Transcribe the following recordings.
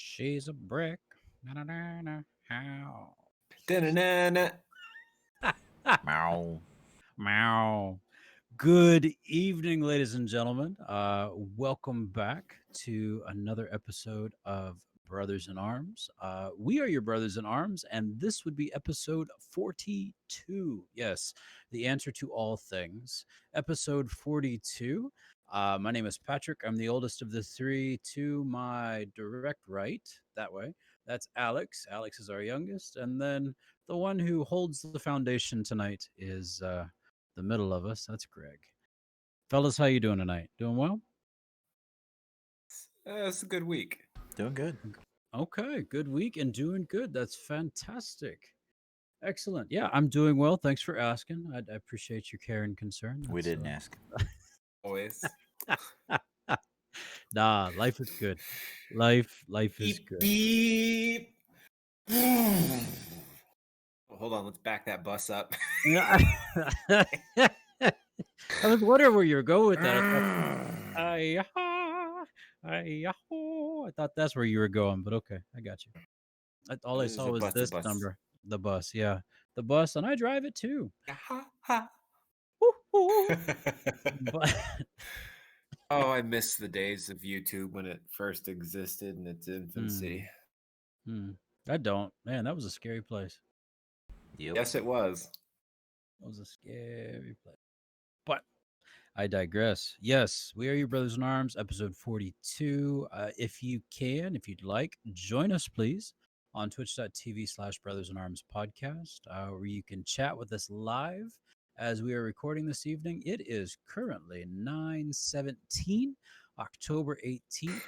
She's a brick. Na-na-na-na. How? Da-na-na-na. Meow. Meow. Good evening, ladies and gentlemen. Welcome back to another episode of Brothers in Arms. We are your brothers in arms, and this would be episode 42. Yes, the answer to all things. Episode 42. My name is Patrick. I'm the oldest of the three. To my direct right, that way, that's Alex. Alex is our youngest. And then the one who holds the foundation tonight is the middle of us. That's Greg. Fellas, how you doing tonight? Doing well? It's a good week. Doing good. Okay, good week and doing good. That's fantastic. Excellent. Yeah, I'm doing well. Thanks for asking. I appreciate your care and concern. We That's, didn't ask. Always. Nah, life is good. Life is Beep, good. beep. Well, hold on, let's back that bus up. Yeah, I was wondering where you were going with that. I thought that's where you were going, but okay, I got you. All I There's saw a was bus, a this bus. number, the bus. Yeah, the bus, and I drive it too. Ha, ha. Woo-hoo. But Oh, I miss the days of YouTube when it first existed in its infancy. I don't. Man, that was a scary place. Yep. Yes, it was. That was a scary place. But I digress. Yes, we are your brothers in arms, episode 42. If you'd like, join us, please, on twitch.tv/brothers in arms podcast, where you can chat with us live as we are recording this evening. It is currently 9/17, October 18th.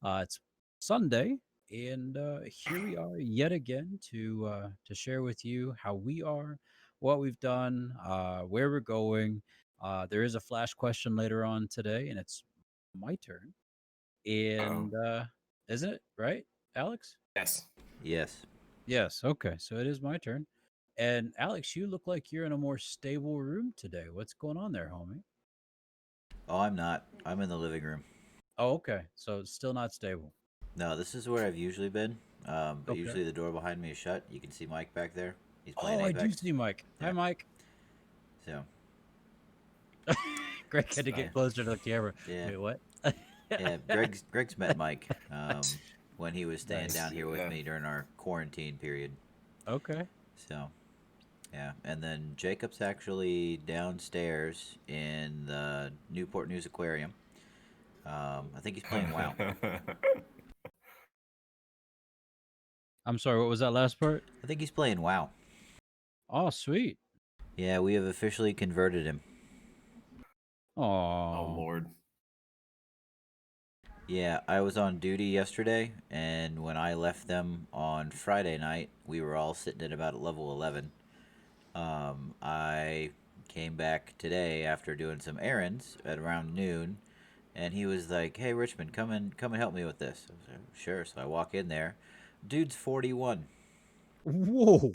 It's Sunday, and here we are yet again to share with you how we are, what we've done, where we're going. There is a flash question later on today, and it's my turn. And isn't it right, Alex? Yes. Yes. Yes. Okay. So it is my turn. And Alex, you look like you're in a more stable room today. What's going on there, homie? Oh, I'm not. I'm in the living room. Oh, okay. So it's still not stable. No, this is where I've usually been. But Okay. usually the door behind me is shut. You can see Mike back there. He's playing Oh, I Apex. do see Mike. Hi, Yeah. Mike. So, Greg had to get closer to the camera. yeah. Wait, what? Yeah, Greg's met Mike when he was staying Nice. down here with Yeah. me during our quarantine period. Okay. So, yeah. And then Jacob's actually downstairs in the Newport News Aquarium. I think he's playing WoW. I'm sorry. What was that last part? I think he's playing WoW. Oh, sweet. Yeah, we have officially converted him. Oh, Oh, Lord. Yeah, I was on duty yesterday, and when I left them on Friday night, we were all sitting at about level 11. I came back today after doing some errands at around noon, and he was like, "Hey, Richmond, come and help me with this." I was like, "Sure." So I walk in there. Dude's 41. Whoa.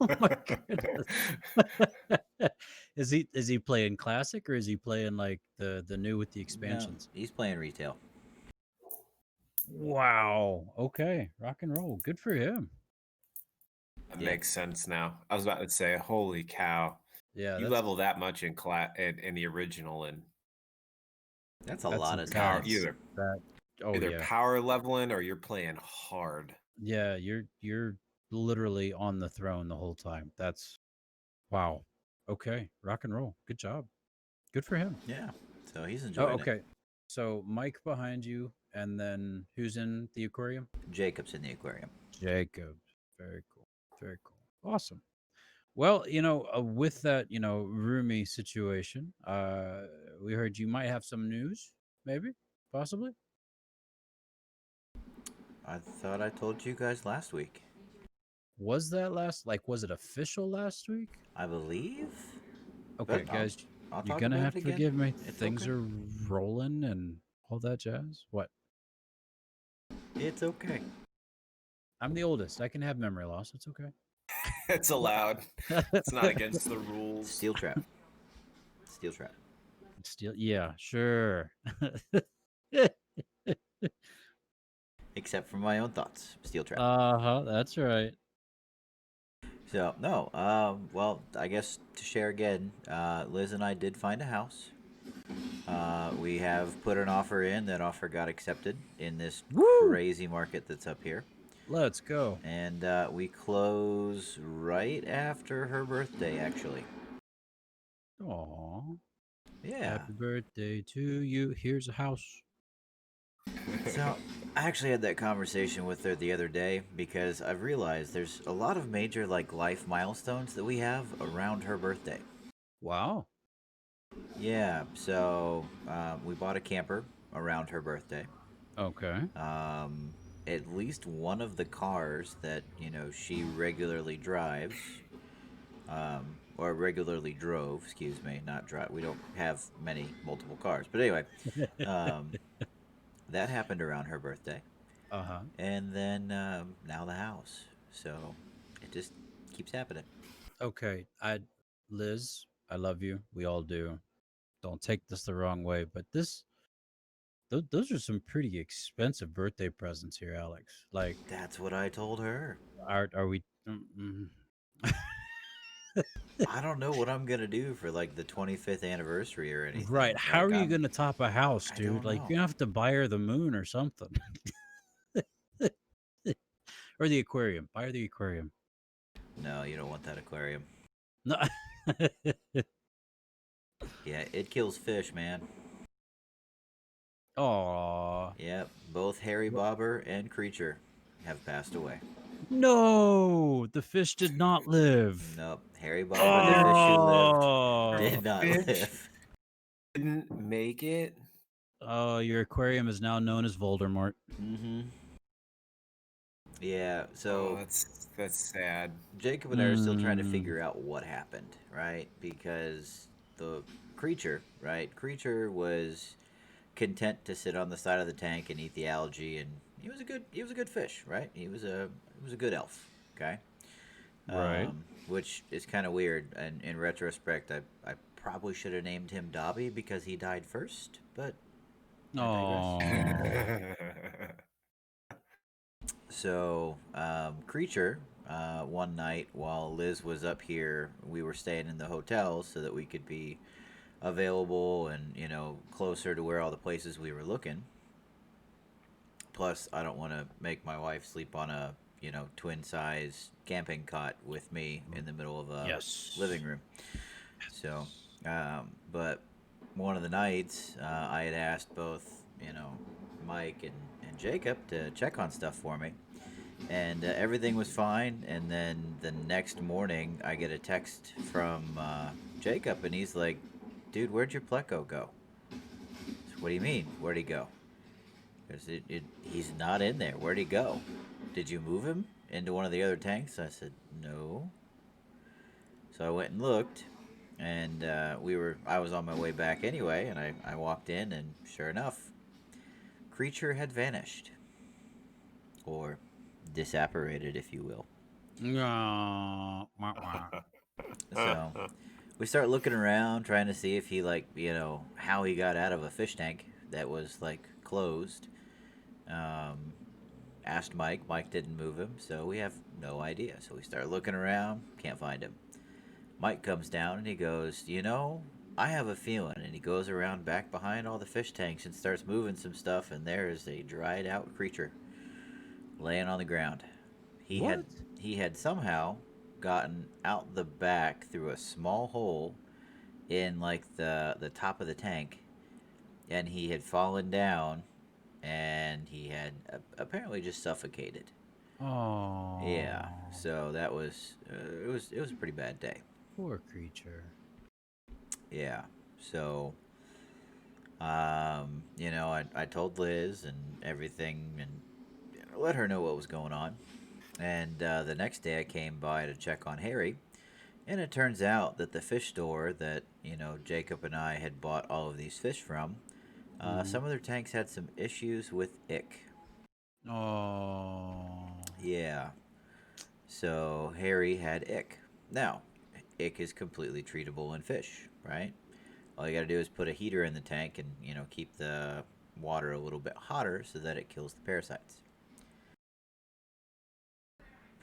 Oh my goodness. Is he playing classic or is he playing like the new with the expansions? No, he's playing retail. Wow. Okay. Rock and roll. Good for him. That Yeah. makes sense now. I was about to say, holy cow. Yeah. You that's level that much in the original, and That's a That's lot of power intense. times. either yeah. power leveling or you're playing hard. Yeah, you're literally on the throne the whole time. That's wow. Okay. Rock and roll. Good job. Good for him. Yeah, so he's Oh, enjoying okay. So Mike behind you, and then who's in the aquarium? it. Jacob's in the aquarium. Jacob. Very cool. Very cool. Awesome. Well, with that, roomy situation, we heard you might have some news, maybe, possibly. I thought I told you guys last week. Was that was it official last week? I believe. Okay, But guys, I'll you're talk gonna about have it to again. forgive me. It's Things okay. are rolling and all that jazz. What? It's okay. I'm the oldest. I can have memory loss. It's okay. It's allowed. It's not against the rules. Steel trap. Steel trap. Still, yeah, sure. Except except for my own thoughts. Steel trap. That's right. So no, well, I guess to share again, Liz and I did find a house. We have put an offer in. That offer got accepted in this Woo! crazy market that's up here, Let's go. and we close right after her birthday. Actually, Aw. yeah. Happy birthday to you. Here's a house. So I actually had that conversation with her the other day because I've realized there's a lot of major like life milestones that we have around her birthday. Wow. Yeah, so we bought a camper around her birthday. Okay. Um, at least one of the cars that she regularly drives, or regularly drove. Excuse me, not drive. We don't have many multiple cars, but anyway, um, that happened around her birthday, Uh-huh. and then now the house. So it just keeps happening. Okay. Liz, I love you. We all do. Don't take this the wrong way, but those are some pretty expensive birthday presents here, Alex. Like, That's what I told her. are we? Mm. I don't know what I'm gonna do for like the 25th anniversary or Right? anything. How are Like you gonna top a house, I dude? don't Like, know. you have to buy her the moon or something, or the aquarium. Buy her the aquarium. No, you don't want that aquarium. No. Yeah, it kills fish, man. Aw. Yep, both Harry Bobber and Creature have passed away. No, the fish did not live. Nope, Harry Bobber, the Their fish who lived, Oh. did not fish live. didn't make it. Oh, your aquarium is now known as Voldemort. Mm-hmm. Yeah, Oh, so that's sad. Jacob and I are still trying to Mm, figure out what happened, right? Because the creature, right? Creature was content to sit on the side of the tank and eat the algae, and he was a good fish, right? He was a good elf, okay? right. Which is kind of weird. And in retrospect, I probably should have named him Dobby because he died first, but I digress. Oh. So, Creature, one night while Liz was up here, we were staying in the hotel so that we could be available and, closer to where all the places we were looking. Plus, I don't want to make my wife sleep on a, twin size camping cot with me in the middle of a Yes. living room. So, but one of the nights, I had asked both, Mike and Jacob to check on stuff for me. And everything was fine. And then the next morning, I get a text from Jacob, and he's like, "Dude, where'd your pleco go?" So, what do you mean? Where'd he go? Because he's not in there. Where'd he go? Did you move him into one of the other tanks? I said, no. So I went and looked, and I was on my way back anyway, and I walked in, and sure enough, Creature had vanished. Or disapparated, if you will. No. Wah, wah. So we start looking around, trying to see if he, like, how he got out of a fish tank that was, like, closed. Um, Asked Mike. Mike didn't move him, so we have no idea. So we start looking around, can't find him. Mike comes down and he goes, I have a feeling. And he goes around back behind all the fish tanks and starts moving some stuff, and there is a dried out creature laying on the ground. He had What? he had somehow gotten out the back through a small hole in like the top of the tank, and he had fallen down, and he had apparently just suffocated. Yeah, Oh. so that was it was a pretty bad day. Poor creature. Yeah, so I told Liz and everything, and let her know what was going on. And the next day I came by to check on Harry, and it turns out that the fish store that Jacob and I had bought all of these fish from, Mm-hmm. some of their tanks had some issues with ick. Oh. Yeah, so Harry had ick. Now, ick is completely treatable in fish, right? All you got to do is put a heater in the tank and keep the water a little bit hotter so that it kills the parasites.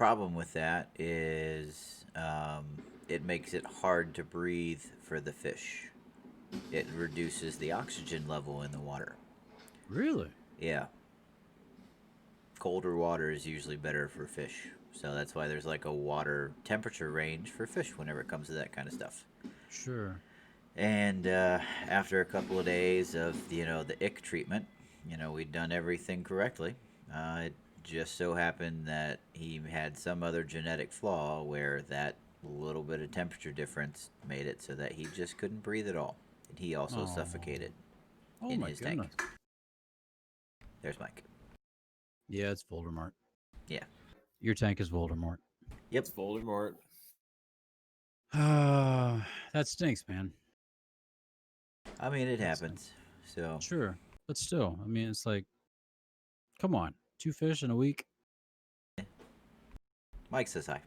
problem with that is it makes it hard to breathe for the fish. It reduces the oxygen level in the water. Really? Yeah. Colder water is usually better for fish. So that's why there's like a water temperature range for fish whenever it comes to that kind of stuff. Sure. And after a couple of days of, the ick treatment, we'd done everything correctly. It just so happened that he had some other genetic flaw where that little bit of temperature difference made it so that he just couldn't breathe at all. And he also Oh. suffocated Oh in my his goodness. tank. There's Mike. Yeah, it's Voldemort. Yeah. Your tank is Voldemort. Yep. It's Voldemort. That stinks, man. I mean, it That happens. So, Sure. But still, I mean, it's like, come on. 2 fish in a week? Mike says hi.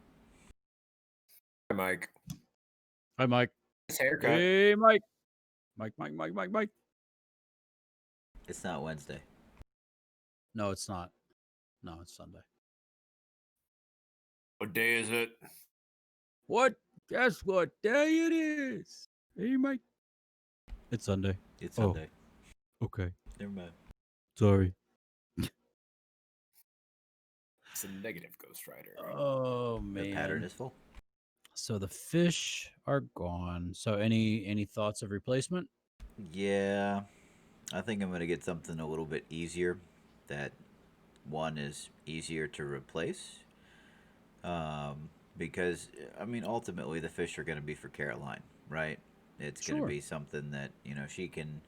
Hi, Mike. Hi, Mike. His haircut. Hey, Mike. Mike. It's not Wednesday. No, it's not. No, it's Sunday. What day is it? What? Guess what day it is? Hey, Mike. It's Sunday. It's Oh. Sunday. Okay. Never mind. Sorry. It's a negative Ghost Rider. Oh, man. The pattern is full. So the fish are gone. So any thoughts of replacement? Yeah. I think I'm going to get something a little bit easier. That one is easier to replace. Because, I mean, ultimately the fish are going to be for Caroline, right? It's going to Sure. be something that, she can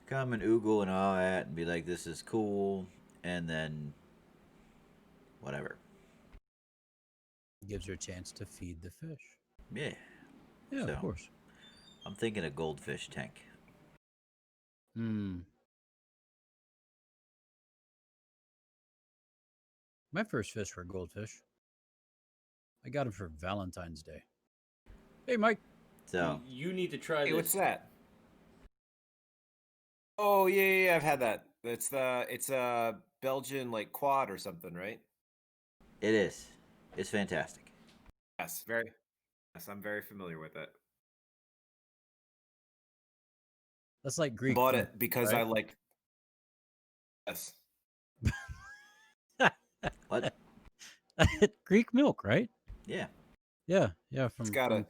come and oogle and all at and be like, this is cool. And then whatever. Gives her a chance to feed the fish. Yeah. Yeah, So, of course. I'm thinking a goldfish tank. My first fish were goldfish. I got them for Valentine's Day. Hey, Mike. So, You need to try Hey, this. what's that? Oh yeah, I've had that. It's a Belgian like quad or something, right? it is. It's fantastic. Yes, I'm very familiar with it. That's like I Greek. bought milk, it because right? I like. Yes. What? Greek milk, right? Yeah. Yeah. It's From got a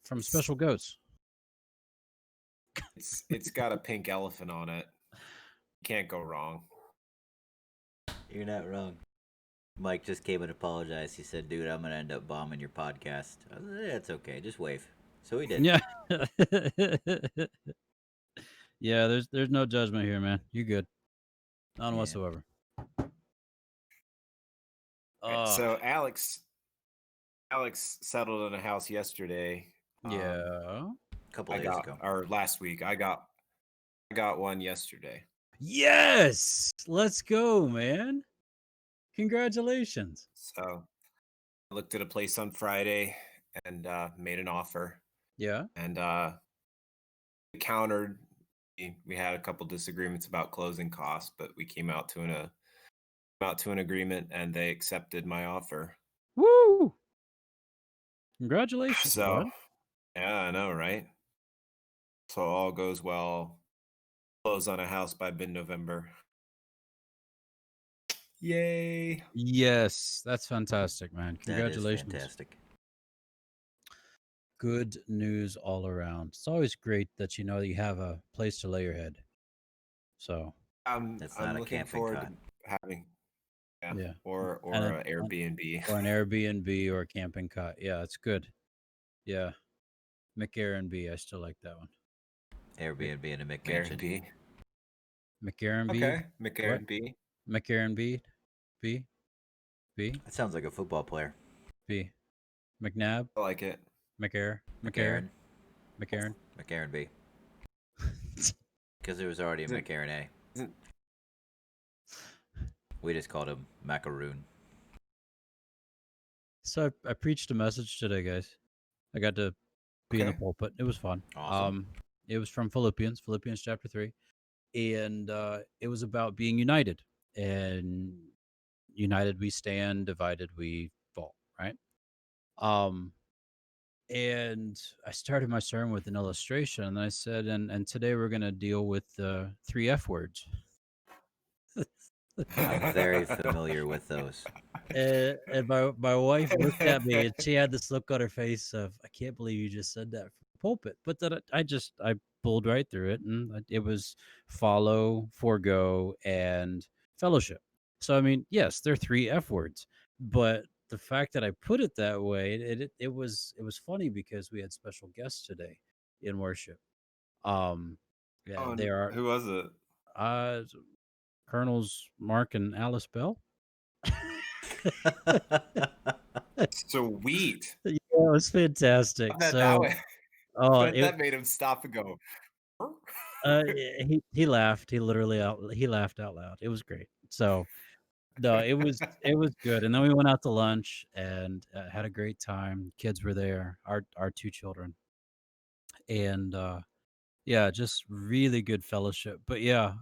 from it's special goats. it's got a pink elephant on it. Can't go wrong. You're not wrong. Mike just came and apologized. He said, dude, I'm going to end up bombing your podcast. I was like, yeah, it's okay. Just wave. So he did. Yeah. Yeah, there's no judgment here, man. You good. None Yeah. whatsoever. Right, so Alex settled in a house yesterday. Yeah. A couple I days got ago. or last week. I got one yesterday. Yes. Let's go, man. Congratulations. So I looked at a place on Friday and made an offer. Yeah. And we countered. We had a couple disagreements about closing costs, but we came out to an agreement, and they accepted my offer. Woo. Congratulations, So bud. yeah, I know, right? So all goes well. Close on a house by mid-November. Yay! Yes, that's fantastic, man. That is Congratulations. fantastic. Good news all around. It's always great that you know that you have a place to lay your head. So That's I'm not a looking camping forward cot. to having yeah, or and an Airbnb. or an Airbnb or a camping cot. Yeah, it's good. Yeah, McAirbnb. I still like that one. Airbnb in a McMansion. Airbnb. McAirbnb. Okay, What? McAirbnb. McAirbnb. B. B. That sounds like a football player. B. McNabb. I like it. McAir. McCarran. McAaron. McCarran B. Because there was already a Isn't- McCarran A. isn't- We just called him Macaroon. So I preached a message today, guys. I got to be in the Okay. pulpit. It was fun. Awesome. It was from Philippians chapter 3, and it was about being united. And united we stand, divided we Um, and I started my sermon with an illustration, and I said, and today we're going to deal with the three F words. I'm very familiar with those. And my wife looked at me, and she had this look on her face of, I can't believe you just said that from the pulpit. But then I pulled right through it, and it was follow, forego, and fellowship. So I mean, yes, they're three F words, but the fact that I put it that way, it was funny because we had special guests today in worship. Yeah, Oh, they are who was it? uh Colonels Mark and Alice Bell. Sweet. Yeah, it was fantastic. That that So, way. oh, But that made him stop and go. he laughed. He laughed out loud. It was great. So, no, it was good. And then we went out to lunch and had a great time. Kids were there. Our two children, and yeah, just really good fellowship. But yeah,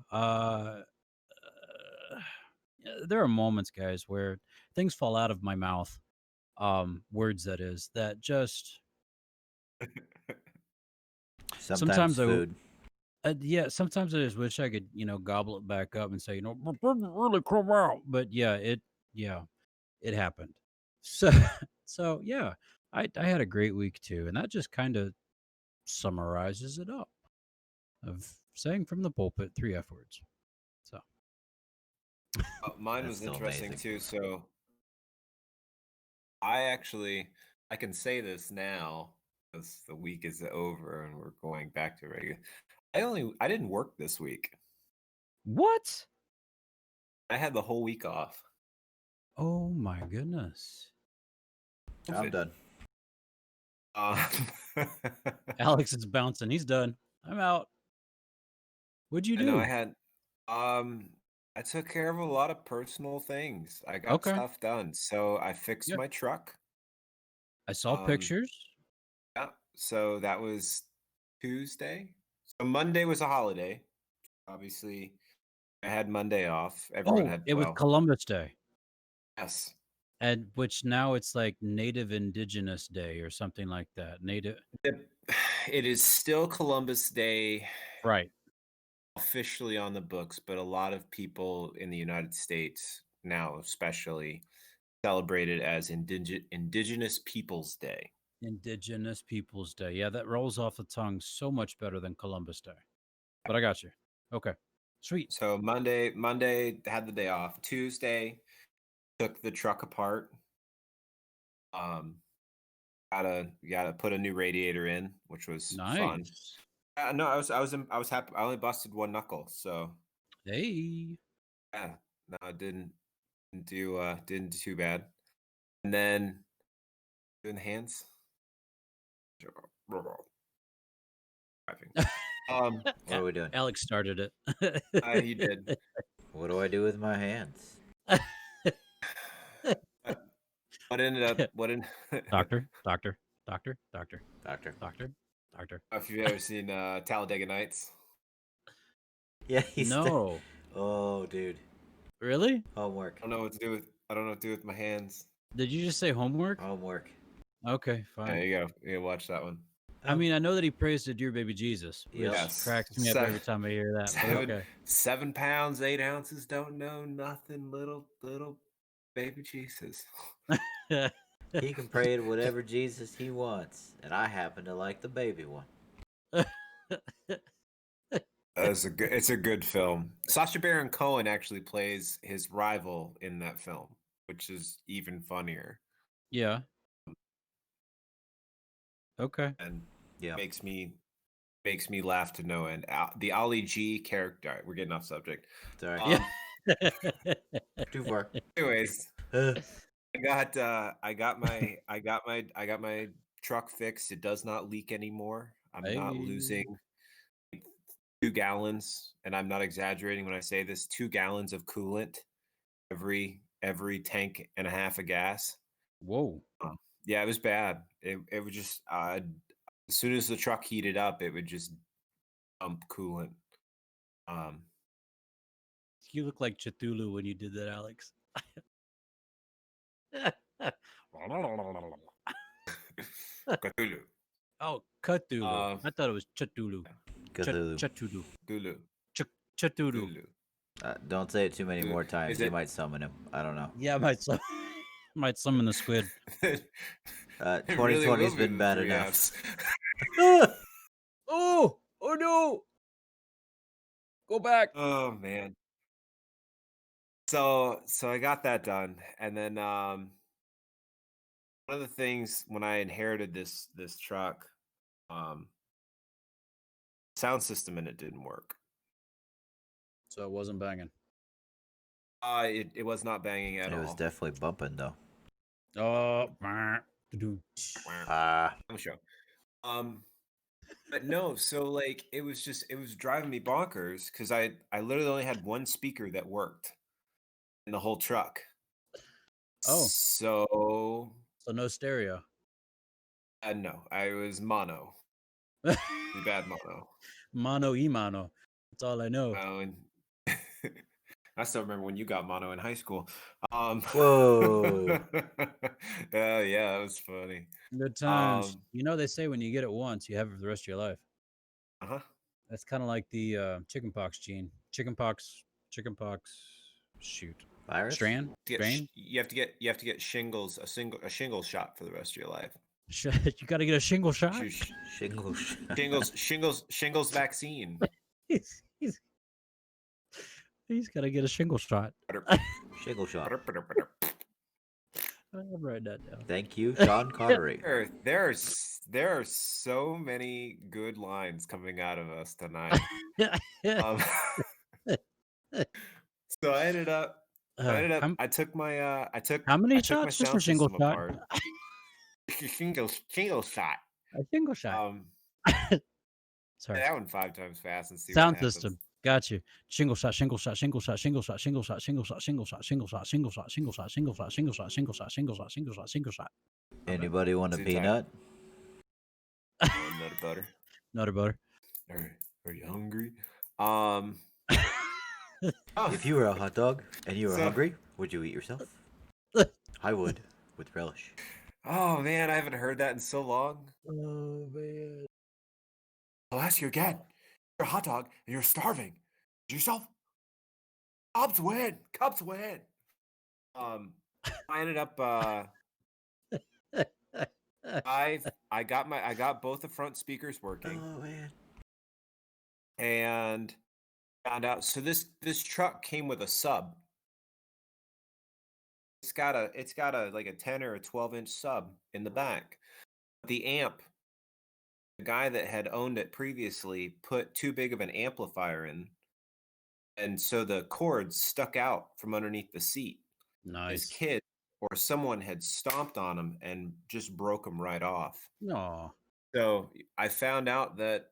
yeah, there are moments, guys, where things fall out of my mouth. Words that is that just Sometimes sometimes food. yeah, sometimes I just wish I could, gobble it back up and say, "But didn't really come out." But yeah, it happened. So, so yeah, I had a great week too, and that just kind of summarizes it up of saying from the pulpit three F words. So, Mine That's was still interesting amazing. too. So I can say this now because the week is over and we're going back to regular. I didn't work this week. what? I had the whole week off. Oh my goodness! I'm COVID. done. Um, Alex is bouncing. He's done. I'm out. What'd you I know I do? had um I took care of a lot of personal things. I got Okay, stuff done. So I fixed yeah, my truck. I saw Um pictures. yeah, so that was Tuesday. So Monday was a holiday. Obviously, I had Monday off. Everyone Oh, had it was well, Columbus Day. yes. And which now it's like Native Indigenous Day or something like that. Native, It it is still Columbus Day right? officially on the books, but a lot of people in the United States now, especially, celebrate it as Indigenous Peoples Day. Indigenous Peoples Day. Yeah, that rolls off the tongue so much better than Columbus Day. But I got you. Okay, sweet. So Monday had the day off. Tuesday took the truck apart. Um, gotta put a new radiator in, which was fun. Nice. No, I was happy. I only busted one knuckle, so Hey. yeah, no, I didn't do too bad. And then doing the hands. Driving. What are we doing? Alex started He did. it. What do I do with my hands? Uh, what ended up? What in? Doctor, doctor, doctor, doctor, Doctor. doctor, doctor. If you've ever seen Talladega Nights, Yeah, he's the. No, Oh, dude. really? Homework. I don't know what to do with my hands. Did you just say homework? Homework. Okay, There fine. you go. You watch that one. I Oh. mean, I know that he prays to dear baby Jesus, Yep. which Yes. cracks me up every time I hear that. But Seven, okay. 7 pounds, 8 ounces. Don't know nothing. Little baby Jesus. He can pray to whatever Jesus he wants, and I happen to like the baby one. It's a good film. Sacha Baron Cohen actually plays his rival in that film, which is even funnier Yeah. Okay. and Yeah. makes me makes me laugh to no end. The Ali G character. All right, we're getting off subject. Sorry. Yeah. Too far. Anyways, I got my truck fixed. It does not leak anymore. I'm not Hey. losing 2 gallons, and I'm not exaggerating when I say this, 2 gallons of coolant every tank and a half of gas. Whoa. Yeah, it was bad. It would just as soon as the truck heated up, it would just dump coolant. Um, You look like Cthulhu when you did that, Alex. Cthulhu. Oh, Cthulhu. Uh, I thought it was Cthulhu. Cthulhu. Cthulhu. Cthulhu. Cthulhu. Cthulhu. Don't say it too many Cthulhu. more times. Is You it? might summon him. I don't know. Yeah, might summon the squid. It really 2020's will be been the bad three enough. Fs. Oh no! Go back. Oh man. So I got that done, and then one of the things when I inherited this truck, sound system in it didn't work. So it wasn't banging. It was not banging at It all. was definitely bumping though. Oh, Ah, I'm sure. But no, so like it was driving me bonkers because I literally only had one speaker that worked in the whole truck. Oh. So So no stereo. no, I was mono, really bad mono. Mono e mono. That's all I know. And I still remember when you got mono in high school. Whoa. Yeah, it was funny. Good times. You know they say when you get it once, you have it for the rest of your life. Uh-huh. That's kind of like the chickenpox gene. Chickenpox. Shoot. Virus? Strain. You have to get shingles, a shingle shot for the rest of your life. You got to get a shingle shot. Shingle. Shingles vaccine. he's got to get a shingle shot. Shingle shot. I'm writing that down. Thank you, Sean Connery. There are so many good lines coming out of us tonight. So I ended up. I took my. How many I took my shots? Just a sound shingle system shot. apart. Shingle shot. A shingle shot. Sorry. That one 5 times fast and see Sound what happens. system. Got you. Shingle shot, shingle shot, shingle shot, shingle shot, shingle shot, shingle shot, shingle shot, shingle shot, shingle shot, shingle shot, shingle shot, shingle shot, shingle shot, shingle shot, shingle shot, shingle shot. Anybody want a Too peanut? Nut butter. Nutter butter. Are you hungry? If you were a hot dog and you were So- hungry, would you eat yourself? I would, with relish. Oh man, I haven't heard that in so long. Oh man. I'll ask you again. You're a hot dog and you're starving. Do yourself? Cubs win. Cubs win. I ended up I got both the front speakers working Oh man. and found out so this truck came with a sub. It's got a like a 10 or a 12-inch sub in the back. The amp, the guy that had owned it previously put too big of an amplifier in. And so the cords stuck out from underneath the seat. His Nice. kid or someone had stomped on them and just broke them right off. No. So I found out that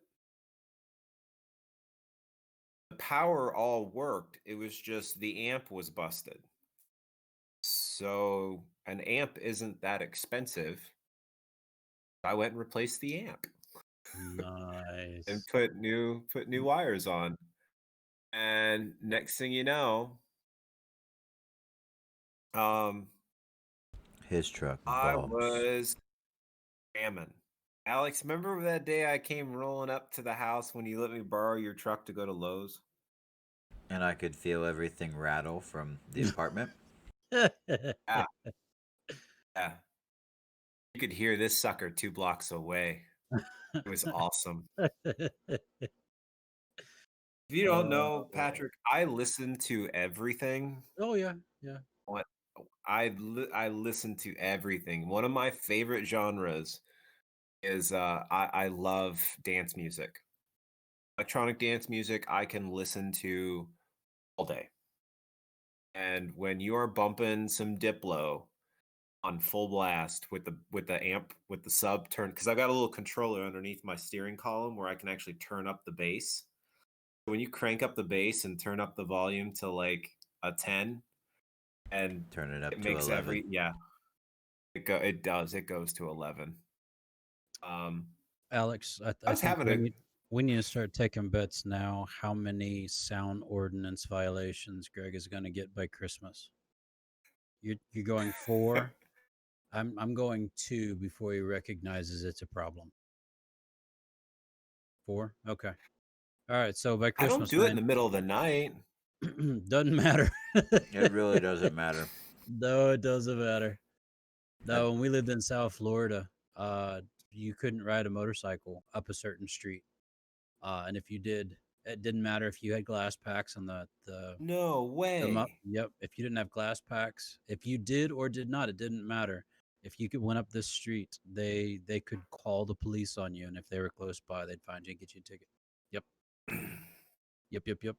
the power all worked. It was just the amp was busted. So an amp isn't that expensive. I went and replaced the amp Nice. and put new wires on. And next thing you know, His truck I bombs. was jamming. Alex, remember that day I came rolling up to the house when you let me borrow your truck to go to Lowe's? And I could feel everything rattle from the apartment. Yeah. You could hear this sucker 2 blocks away. It was awesome. If you don't know, Patrick, I listen to everything. Oh yeah. Yeah. I listen to everything. One of my favorite genres is I love dance music. Electronic dance music I can listen to all day. And when you are bumping some Diplo on full blast with the amp with the sub turn, because I've got a little controller underneath my steering column where I can actually turn up the bass. When you crank up the bass and turn up the volume to like a 10 and Turn it up it to makes 11. it goes to 11. Alex, I I was think having we need to start taking bets now. How many sound ordinance violations Greg is going to get by Christmas? You're going 4. I'm going 2 before he recognizes it's a problem. 4? Okay. All right. So by I don't Christmas, do it in man, the middle of the night. doesn't matter. It really doesn't matter. No, it doesn't matter. I, No, when we lived in South Florida, you couldn't ride a motorcycle up a certain street. And if you did, it didn't matter if you had glass packs on No way. Yep. If you didn't have glass packs, if you did or did not, it didn't matter. If you went up this street, they could call the police on you, and if they were close by, they'd find you and get you a ticket. Yep. Yep. Yep. Yep.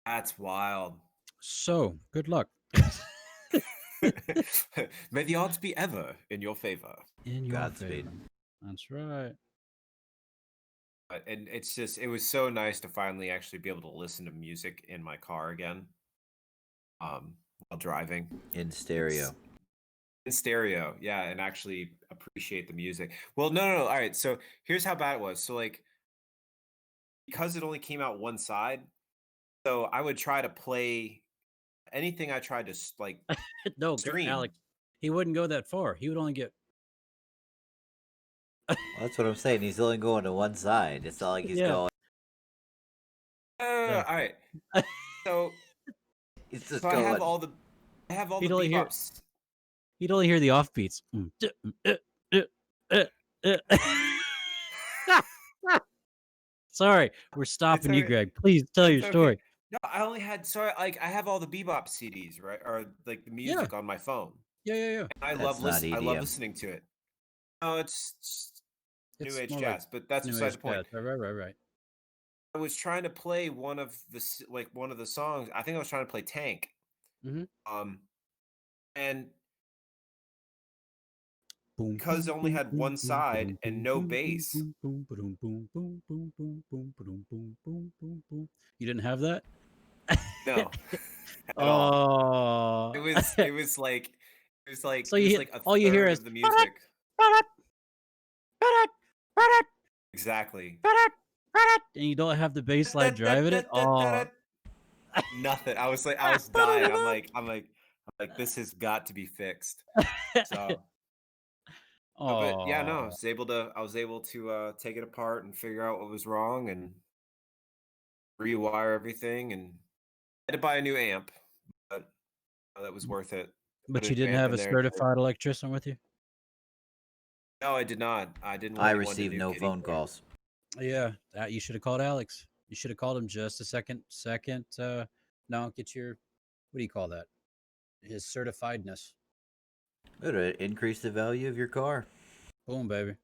That's wild. So good luck. May the odds be ever in your favor. In your Godspeed. favor. That's right. And it's just, it was so nice to finally actually be able to listen to music in my car again, while driving in stereo. in stereo, yeah, and actually appreciate the music. Well, no. All right, so here's how bad it was. So like, because it only came out one side, so I would try to play anything I tried to like No, stream. Alex, he wouldn't go that far. He would only get. Well, that's what I'm saying. He's only going to one side. It's not like he's Yeah. going. Yeah. All right, so He's just so I going. have all the He'd only hear- bebops. He'd only hear the offbeats. Sorry, we're stopping you, okay. Greg. Please tell your It's story. okay. No, I only had like I have all the bebop CDs, right, or like the music on my phone. Yeah. And I That's love not I love EDM. listening to it. No, it's new age more jazz, but that's new beside age the point. jazz. Right. I was trying to play one of the songs. I think I was trying to play Tank. Mhm. And Boom, because it only boom, had boom, one boom, side boom, and boom, no boom, bass. boom, boom, boom, boom, boom, boom, boom, boom, boom, boom, boom. You didn't have that? No, at all. Oh. It was like So it you was hear, like a all you hear third is of the music. Exactly. and you don't have the bass line driving it. Oh. Nothing. I was dying. I'm like, this has got to be fixed. So, but yeah, no, Oh. I was able to take it apart and figure out what was wrong and rewire everything, and I had to buy a new amp, but that was worth it. Put But a you new didn't amp have in a there. certified electrician with you? No, I did not. I didn't I want anyone to received no nuke phone anything. calls. Yeah, you should have called Alex. You should have called him just a second. No, get your, what do you call that? His certifiedness. It would increase the value of your car. Boom, baby.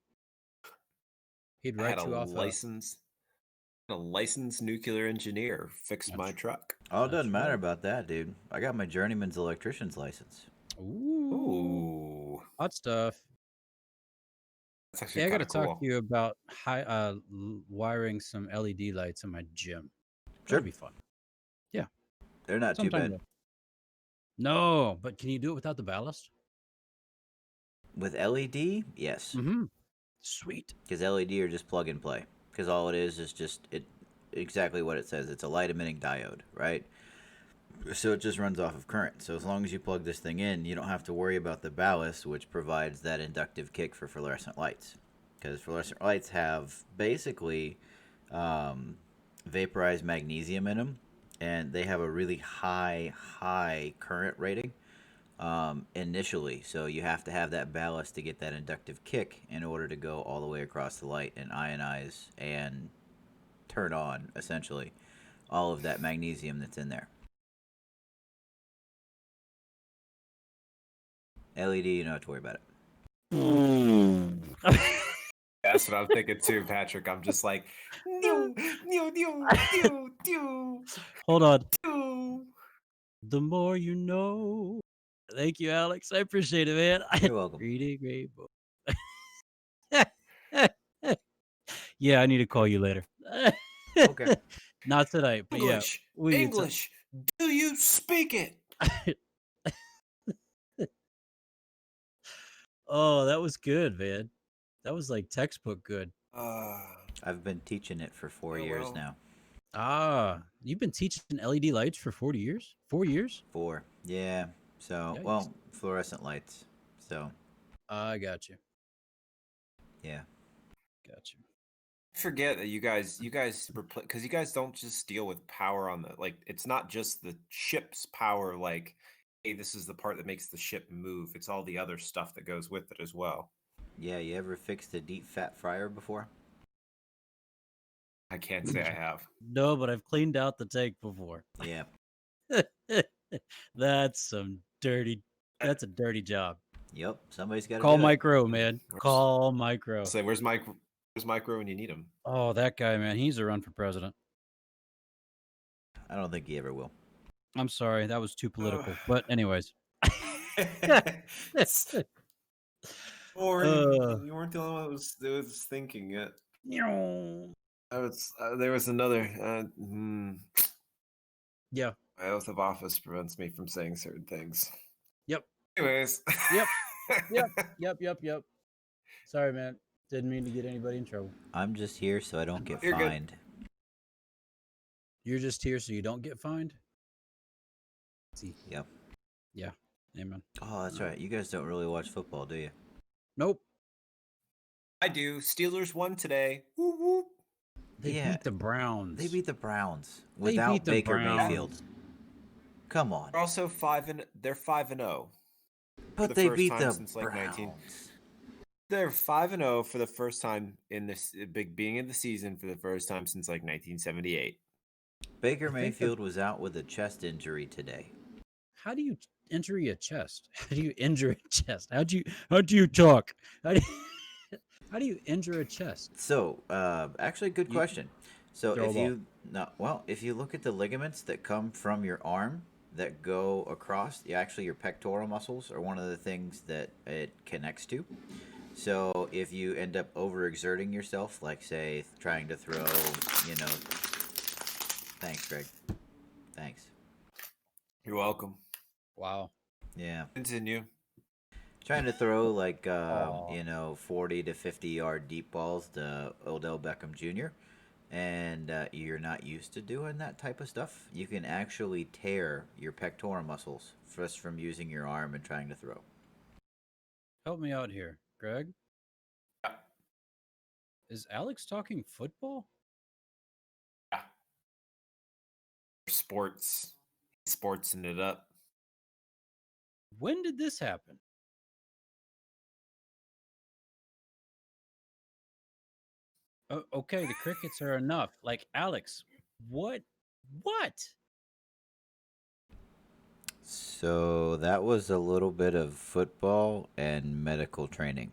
He'd I had write you off a licensed nuclear engineer fixed my truck. Oh, it That's doesn't matter right. about that, dude. I got my journeyman's electrician's license. Ooh, Ooh, hot stuff. that's actually Yeah, I got kind to of talk cool. to you about wiring some LED lights in my gym. Sure. That'd be fun. Yeah, They're not too sometime bad. though. No, but can you do it without the ballast? With LED, yes. Mm-hmm. Sweet. Because LED are just plug and play. Because all it is just exactly what it says. It's a light emitting diode, right? So it just runs off of current. So as long as you plug this thing in, you don't have to worry about the ballast, which provides that inductive kick for fluorescent lights. Because fluorescent lights have basically vaporized magnesium in them, and they have a really high current rating initially. So you have to have that ballast to get that inductive kick in order to go all the way across the light and ionize and turn on, essentially, all of that magnesium that's in there. LED, you don't have to worry about it. That's what I'm thinking too, Patrick. I'm just like, "New, new, new, new, new, Hold on. new." The more you know. Thank you, Alex. I appreciate it, man. You're welcome. Reading a great book. Yeah, I need to call you later. Okay. Not tonight, but yeah, English, we need to. English. Do you speak it? Oh, that was good, man. That was like textbook good. I've been teaching it for 4 years now. Ah, you've been teaching LED lights for 40 years? 4 years? 4. Yeah. So, Yikes. well, fluorescent lights. So I got you. yeah, Got you. Forget that you guys because you guys don't just deal with power on the like. It's not just the ship's power. Like, hey, this is the part that makes the ship move. It's all the other stuff that goes with it as well. yeah. You ever fixed a deep fat fryer before? I can't say I have. No, but I've cleaned out the tank before. Yeah. That's some dirty. That's a dirty job. Yep. Somebody's got to Call do it. Micro, man. Call Micro. Say, where's Mike? Where's Micro when you need him? Oh, that guy, man. He's a run for president. I don't think he ever will. I'm sorry, that was too political. But anyways. Or uh, you weren't the only one that was thinking it. yeah. There was another. Yeah. My oath of office prevents me from saying certain things. Yep. Anyways. Yep. Yep. Sorry, man. Didn't mean to get anybody in trouble. I'm just here so I don't get You're good. fined. You're just here so you don't get fined? See. Yep. Yeah. Amen. Oh, that's right. You guys don't really watch football, do you? Nope. I do. Steelers won today. Woo woo. They Yeah. beat the Browns. They beat the Browns They without beat the Baker Browns. Mayfield. Come on. They're also 5-0. But the they first beat time the since, like, 19 Browns. They're 5-0 for the first time in this big beginning of the season for the first time since like 1978. Baker I think Mayfield was out with a chest injury today. How do you injure a chest? How do you injure a chest? How do you talk? How do you injure a chest? So, actually, good You question. So, throw a if ball. you no, well, if you look at the ligaments that come from your arm that go across, actually your pectoral muscles are one of the things that it connects to. So, if you end up overexerting yourself, like say trying to throw, thanks, Greg. Thanks. You're welcome. Wow. Yeah. Continue. Trying to throw like Aw. 40 to 50-yard deep balls to Odell Beckham Jr. and you're not used to doing that type of stuff, you can actually tear your pectoral muscles just from using your arm and trying to throw. Help me out here, Greg. Yeah. Is Alex talking football? Yeah. Sportsing it up. When did this happen? Okay, the crickets are enough. Like, Alex, what? So that was a little bit of football and medical training.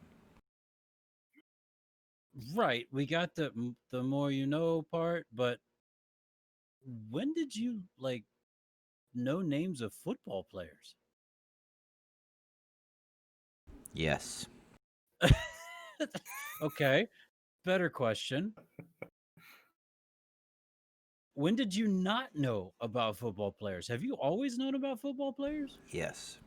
Right, we got the more you know part, but when did you like know names of football players? Yes. Okay, better question. When did you not know about football players? Have you always known about football players? Yes.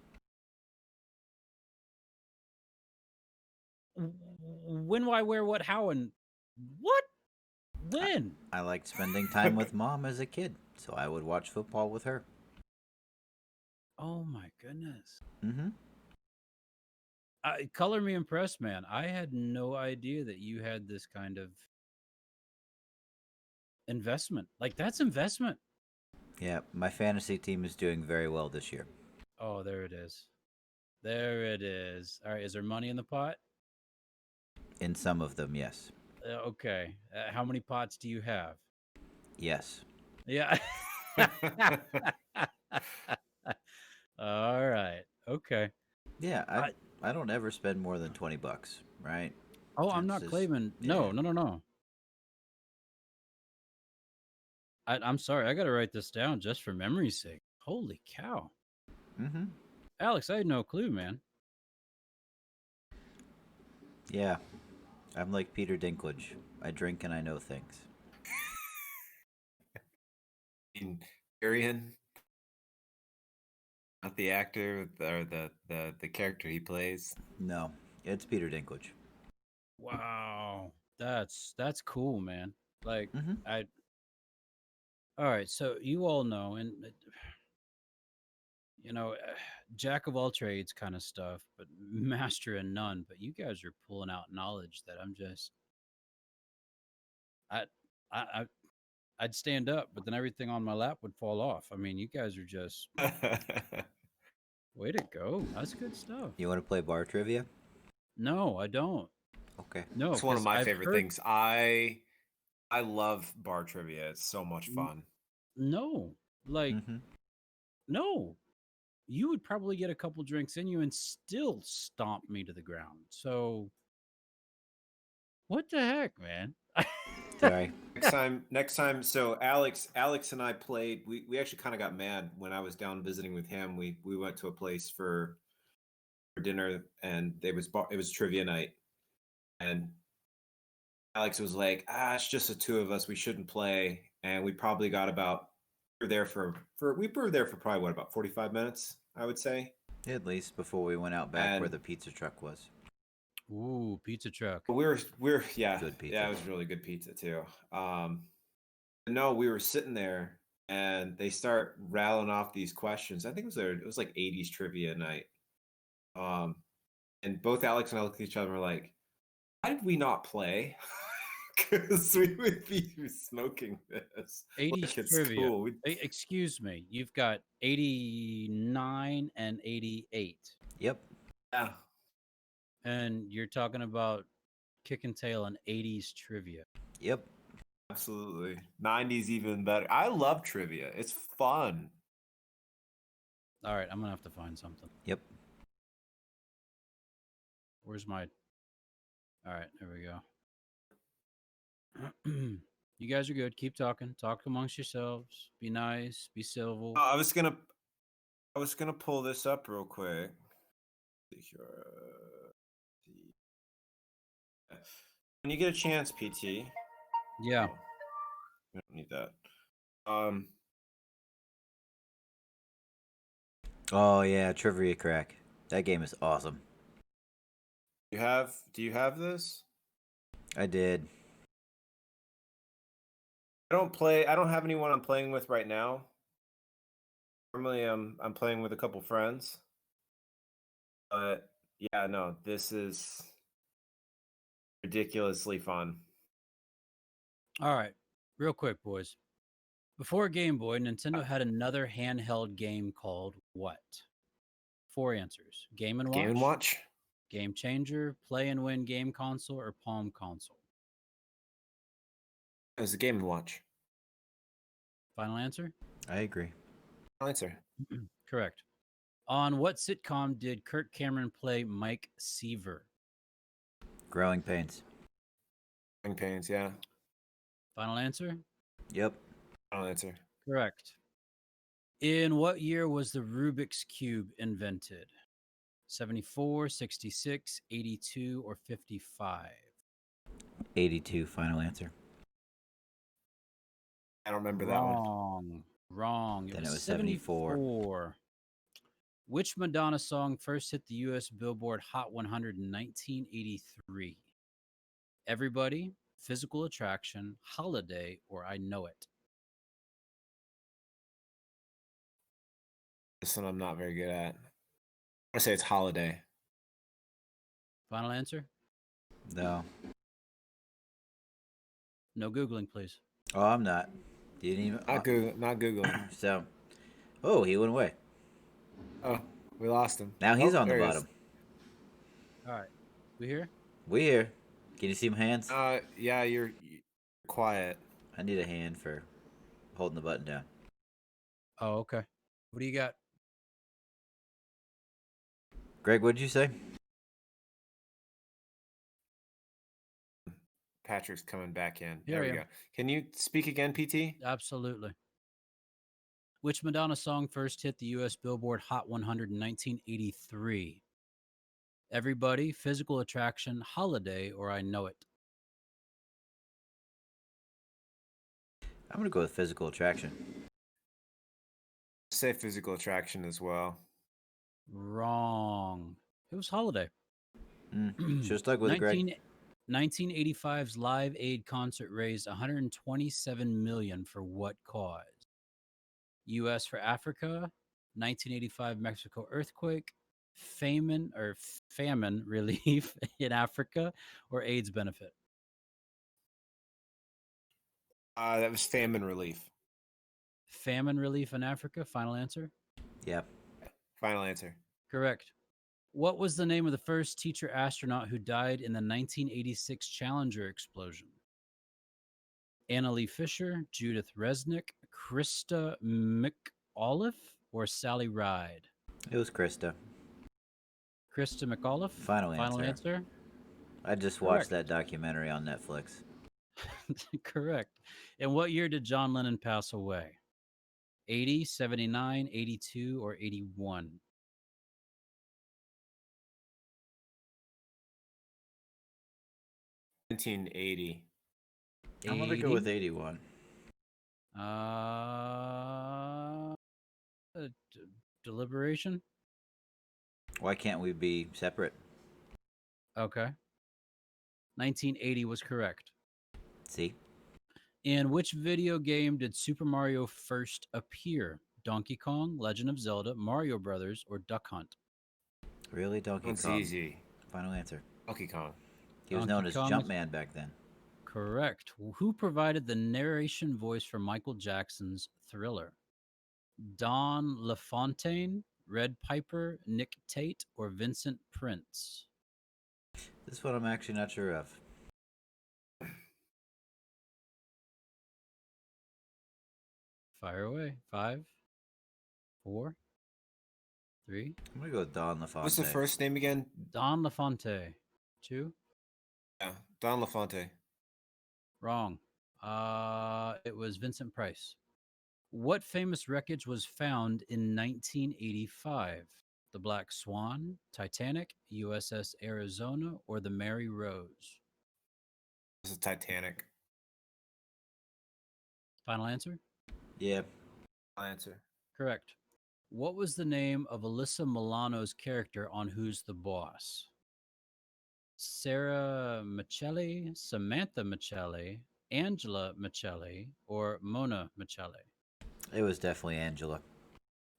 When, why, where, what, how, and what? When? I liked spending time with mom as a kid, so I would watch football with her. Oh my goodness. Mm-hmm. Color me impressed, man. I had no idea that you had this kind of investment. Like, that's investment. Yeah, my fantasy team is doing very well this year. Oh, there it is. There it is. All right. Is there money in the pot? In some of them, yes. Okay. How many pots do you have? Yes. Yeah. All right. Okay. Yeah, I, I don't ever spend more than $20, right? I'm That's not just claiming. yeah. No. I'm sorry. I got to write this down just for memory's sake. Holy cow. Mm-hmm. Alex, I had no clue, man. Yeah. I'm like Peter Dinklage. I drink and I know things. In Tyrion, not the actor or the character he plays. No, it's Peter Dinklage. Wow. That's cool, man. Like, Mm-hmm. all right, so you all know, and you know, jack of all trades kind of stuff, but master in none. But you guys are pulling out knowledge that I'm just, I, I, I'd stand up, but then everything on my lap would fall off. I mean, you guys are just way to go. That's good stuff. You want to play bar trivia? No, I don't. Okay. No, It's one of because my I've favorite heard things. I love bar trivia. It's so much fun. no, like Mm-hmm. no. You would probably get a couple drinks in you and still stomp me to the ground. So what the heck, man? Sorry. Next time. So Alex and I played. We actually kind of got mad when I was down visiting with him. We went to a place for dinner, and it was trivia night, and Alex was like, it's just the two of us. We shouldn't play, and we probably got about we were there we were there for probably what, about 45 minutes, I would say. At least before we went out back where And the pizza truck was. Ooh, pizza truck. we're yeah, Good pizza. yeah, it was really good pizza too. No, we were sitting there, and they start rattling off these questions. I think it was like 80s trivia night. Um, and both Alex and I looked at each other and were like, why did we not play? Because we would be smoking this. 80s Like, it's trivia. cool. Excuse me. You've got 89 and 88. Yep. Yeah, And you're talking about kick and tail and 80s trivia. Yep. absolutely. 90s even better. I love trivia. It's fun. All right, I'm going to have to find something. Yep. Where's my. All right, there we go. You guys are good. Keep talking. Talk amongst yourselves. Be nice. Be civil. I was gonna pull this up real quick. When you get a chance, PT. Yeah. Oh, we don't need that. Um, Oh yeah, Trivia Crack. That game is awesome. do you have this? I did. I don't have anyone I'm playing with right now. Normally I'm playing with a couple friends. But yeah, no, this is ridiculously fun. All right. Real quick, boys. Before Game Boy, Nintendo had another handheld game called what? 4 answers: Game and Watch, Game and Watch? Game Changer, Play and Win Game Console, or Palm Console. It was the Game and Watch. Final answer? I agree. Answer. Correct. On what sitcom did Kirk Cameron play Mike Seaver? Growing Pains. Growing Pains, yeah. Final answer? Yep. Final answer. Correct. In what year was the Rubik's Cube invented? 74, 66, 82, or 55? 82. Final answer. I don't remember that one. Wrong. Then it was 74. 74. Which Madonna song first hit the U.S. Billboard Hot 100 in 1983? Everybody, Physical Attraction, Holiday, or I Know It? This one I'm not very good at. I want to say it's Holiday. Final answer? No. No Googling, please. Oh, I'm not. Didn't even. Not Googling. So. Oh, he went away. Oh, we lost him. Now he's Oh, on the there he is. bottom. All right. We here? We here. Can you see my hands? Yeah, you're quiet. I need a hand for holding the button down. Oh, okay. What do you got? Greg, what did you say? Patrick's coming back in. Here There I we am. go. Can you speak again, PT? Absolutely. Which Madonna song first hit the U.S. Billboard Hot 100 in 1983? Everybody, Physical Attraction, Holiday, or I Know It? I'm going to go with Physical Attraction. Say Physical Attraction as well. Wrong. It was Holiday. Should have stuck with it, Greg. 1985's Live Aid concert raised $127 million for what cause? U.S. for Africa, 1985 Mexico earthquake, famine relief in Africa, or AIDS benefit? That was famine relief. Famine relief in Africa. Final answer. Yep. Final answer. Correct. What was the name of the first teacher astronaut who died in the 1986 Challenger explosion? Annalie Fisher, Judith Resnick, Krista McAuliffe, or Sally Ride? It was Krista. Krista McAuliffe. Final Final answer. answer. I just watched that documentary on Netflix. Correct. And what year did John Lennon pass away? 80, 79, 82, or 81? 1980. I'm going to go with 81. Deliberation? Why can't we be separate? Okay. 1980 was correct. See? In which video game did Super Mario first appear? Donkey Kong, Legend of Zelda, Mario Brothers, or Duck Hunt? Really? Donkey It's Kong? easy. Final answer. Donkey Kong. He was known as Jumpman back then. Correct. Who provided the narration voice for Michael Jackson's Thriller? Don LaFontaine, Red Piper, Nick Tate, or Vincent Prince? This one I'm actually not sure of. Fire away. 5, 4, 3. I'm going to go with Don LaFontaine. What's the first name again? Don LaFontaine. 2. Yeah, Don LaFontaine. Wrong. It was Vincent Price. What famous wreckage was found in 1985? The Black Swan, Titanic, USS Arizona, or the Mary Rose? This is Titanic. Final answer? Yeah. Final answer. Correct. What was the name of Alyssa Milano's character on Who's the Boss? Sarah Michelli, Samantha Michelli, Angela Michelli, or Mona Michelli? It was definitely Angela.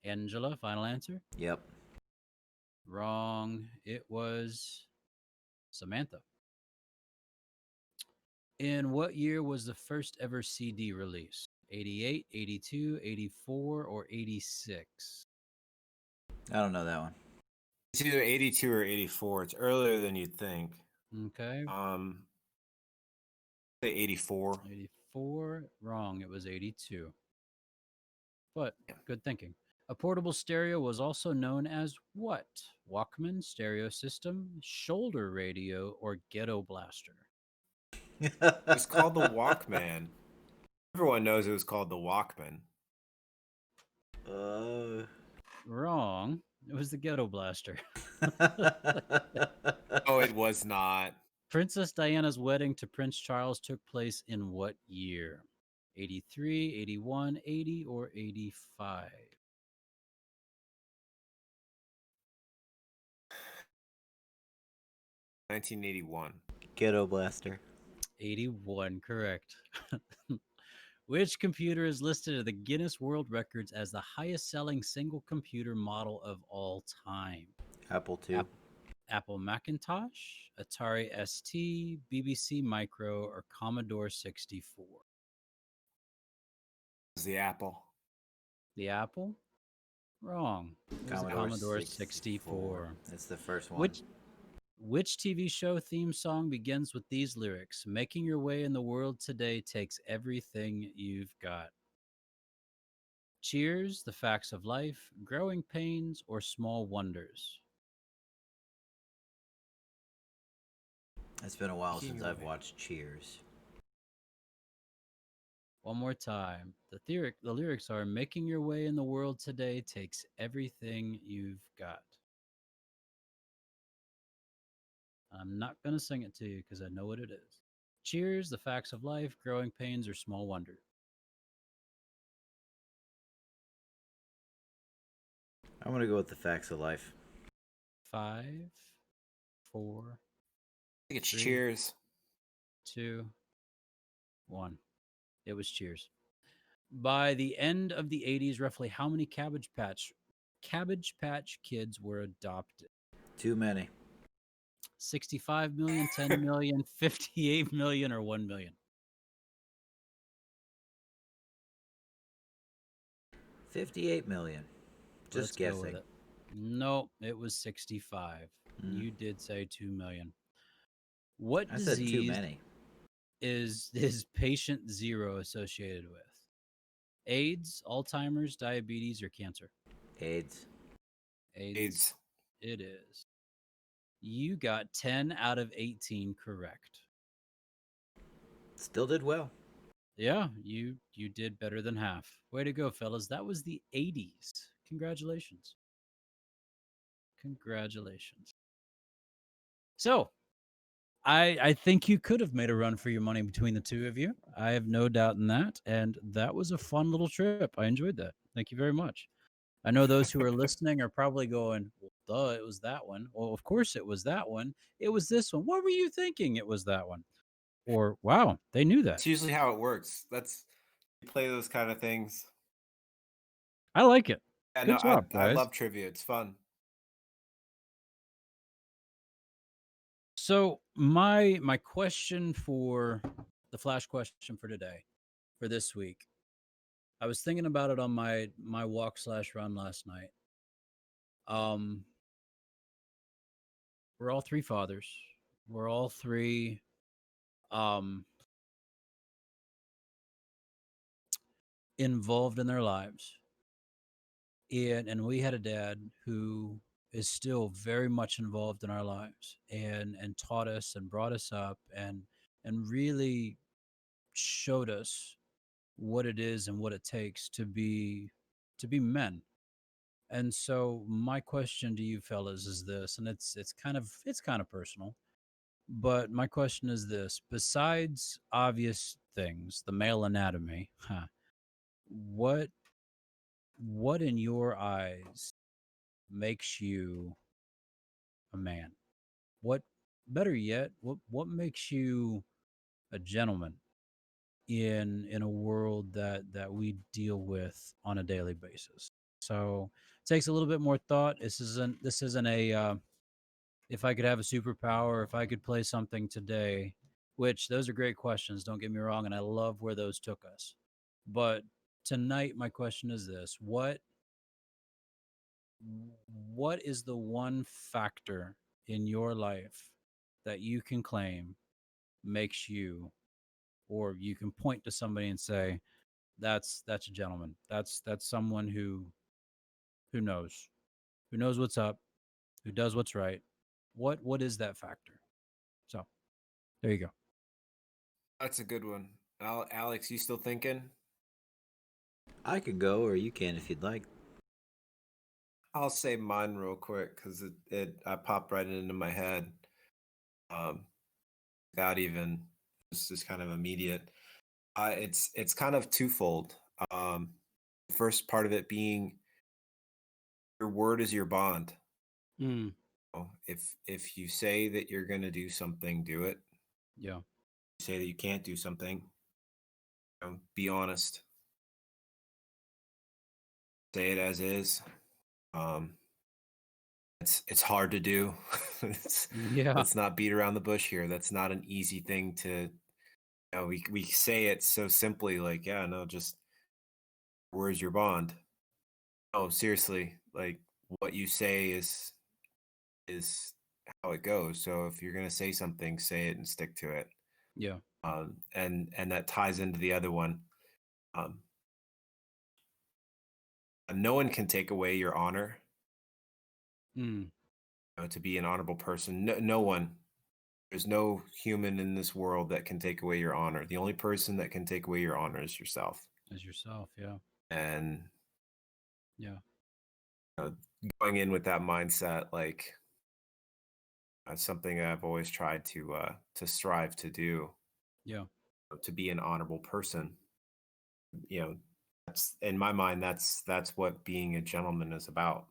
Angela, final answer? Yep. Wrong. It was Samantha. In what year was the first ever CD released? 88, 82, 84, or 86? I don't know that one. It's either 82 or 84. It's earlier than you'd think. Okay. Say 84. 84. Wrong. It was 82. But good thinking. A portable stereo was also known as what? Walkman, stereo system, shoulder radio, or ghetto blaster? It's called the Walkman. Everyone knows it was called the Walkman. Wrong. It was the ghetto blaster. Oh, it was not. Princess Diana's wedding to Prince Charles took place in what year? 83, 81, 80, or 85? $1981. Ghetto Blaster. 81, correct. Which computer is listed at the Guinness World Records as the highest selling single computer model of all time? Apple II. Apple Macintosh, Atari ST, BBC Micro, or Commodore 64? It was the Apple. The Apple? Wrong. It was the Commodore 64. That's the first one. Which TV show theme song begins with these lyrics? Making your way in the world today takes everything you've got. Cheers, The Facts of Life, Growing Pains, or Small Wonders? It's been a while since I've watched Cheers. One more time. The lyrics are making your way in the world today takes everything you've got. I'm not going to sing it to you because I know what it is. Cheers, The Facts of Life, Growing Pains, or Small Wonder? I'm going to go with The Facts of Life. 5, 4. I think it's 3, Cheers. 2, 1. It was Cheers. By the end of the 80s, roughly how many Cabbage Patch Cabbage Patch Kids were adopted? Too many. 65 million, 10 million, 58 million, or 1 million? 58 million. Just Let's go with guessing. it. No, it was 65. Mm. You did say 2 million. What I said too disease many. is patient zero associated with? AIDS, Alzheimer's, diabetes, or cancer? AIDS. AIDS. AIDS. It is. You got 10 out of 18 correct. Still did well. Yeah, you did better than half. Way to go, fellas. That was the 80s. Congratulations. Congratulations. So, I think you could have made a run for your money between the two of you. I have no doubt in that. And that was a fun little trip. I enjoyed that. Thank you very much. I know those who are listening are probably going, well, duh, it was that one. Well, of course it was that one. It was this one. What were you thinking? It was that one. Or, wow, they knew that. That's usually how it works. That's you play those kind of things. I like it. Yeah, no, Good job, I guys. love trivia. It's fun. So my question for the flash question for today, for this week, I was thinking about it on my walk slash run last night. Um, we're all three fathers. We're all three um involved in their lives. And we had a dad who is still very much involved in our lives and taught us and brought us up and really showed us what it is and what it takes to be men. And so my question to you fellas is this, and it's kind of personal, but my question is this: besides obvious things, the male anatomy, what what in your eyes makes you a man? What better yet, what makes you a gentleman in a world that we deal with on a daily basis? So it takes a little bit more thought. This isn't a if I could have a superpower, if I could play something today, which those are great questions, don't get me wrong, and I love where those took us. But tonight my question is this: what is the one factor in your life that you can claim makes you, or you can point to somebody and say, that's a gentleman. That's someone who knows, who knows what's up, who does what's right. What is that factor? So there you go. That's a good one. Alex, you still thinking? I could go, or you can if you'd like. I'll say mine real quick because it I popped right into my head. Um, without even it's just kind of immediate. It's kind of twofold. The first part of it being your word is your bond. Mm, If you say that you're going to do something, do it. yeah. You say that you can't do something, be honest. Say it as is. Um, it's hard to do. It's- Yeah. let's not beat around the bush here. That's not an easy thing to. We say it so simply, like yeah, no, just where's your bond? Oh, seriously, like what you say is how it goes. So if you're gonna say something, say it and stick to it. Yeah. And that ties into the other one. Um, no one can take away your honor. Mm, To be an honorable person, no one. There's no human in this world that can take away your honor. The only person that can take away your honor is yourself. as yourself. Yeah. And Yeah. uh, going in with that mindset, like that's something I've always tried to strive to do, Yeah. to be an honorable person. You know, that's in my mind. That's what being a gentleman is about.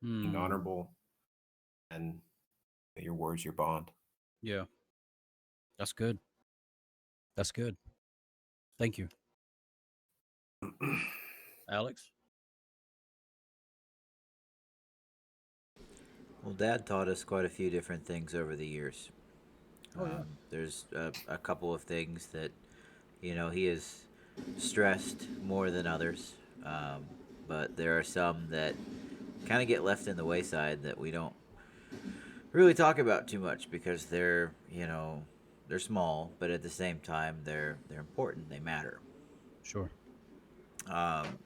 Being Mm, honorable, and your words, your bond. yeah. That's good. That's good. Thank you, Alex. Well, Dad taught us quite a few different things over the years. Oh yeah, There's a couple of things that he has stressed more than others, um, but there are some that kind of get left in the wayside that we don't really talk about too much because they're small, but at the same time they're important. They matter. sure.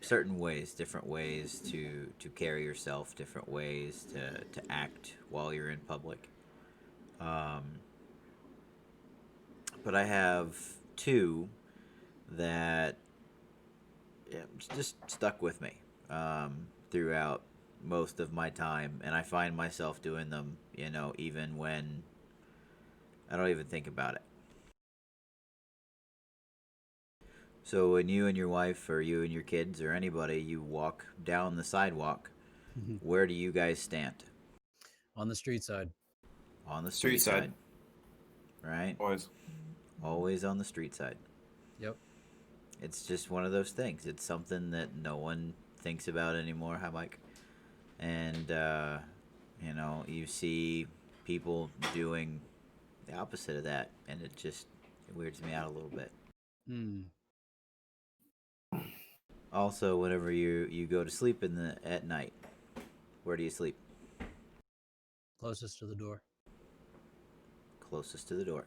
Certain ways, different ways to carry yourself, different ways to act while you're in public. Um, but I have two that, yeah, just stuck with me throughout most of my time, and I find myself doing them, even when I don't even think about it. So when you and your wife, or you and your kids, or anybody, you walk down the sidewalk, where do you guys stand? On the street side. On the Street street side, side, right? always. Always on the street side. Yep. It's just one of those things. It's something that no one thinks about anymore. Hi, Mike. And you see people doing the opposite of that, and it weirds me out a little bit. Hmm. Also, whenever you go to sleep at night, where do you sleep? Closest to the door. Closest to the door.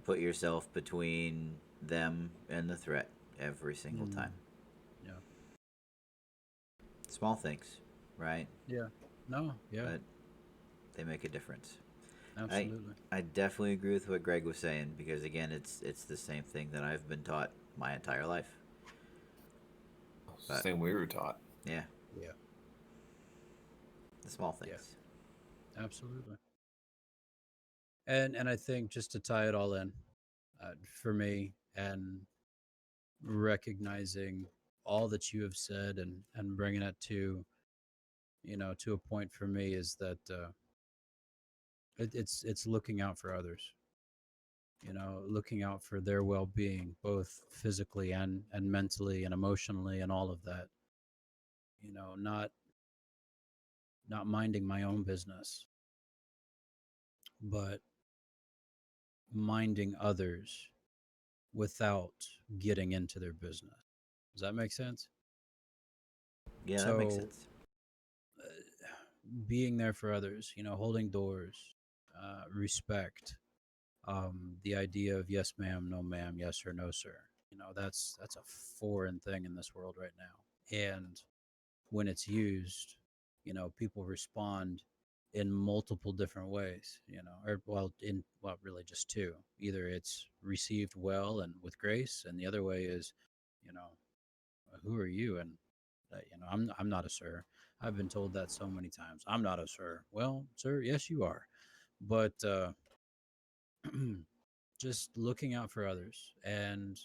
Put yourself between them and the threat every single Hmm. time. Yeah. Small things, right? Yeah. No. Yeah. But they make a difference. I Absolutely. I definitely agree with what Greg was saying, because again, it's the same thing that I've been taught my entire life. But Same we were taught. yeah, Yeah. the small Yeah. things. Absolutely. And I think just to tie it all in, for me, and recognizing all that you have said, and bringing it to to a point for me, is that it's looking out for others. Looking out for their well-being, both physically and mentally and emotionally and all of that. Not minding my own business, but minding others without getting into their business. Does that make sense? Yeah, that makes So, sense. being there for others, holding doors, respect, the idea of yes, ma'am, no, ma'am, yes or no, sir. That's a foreign thing in this world right now. And when it's used, people respond in multiple different ways, or really just two. Either it's received well and with grace, and the other way is, you know, who are you? And I'm not a sir. I've been told that so many times. I'm not a sir. Well, sir, yes, you are. But just looking out for others, and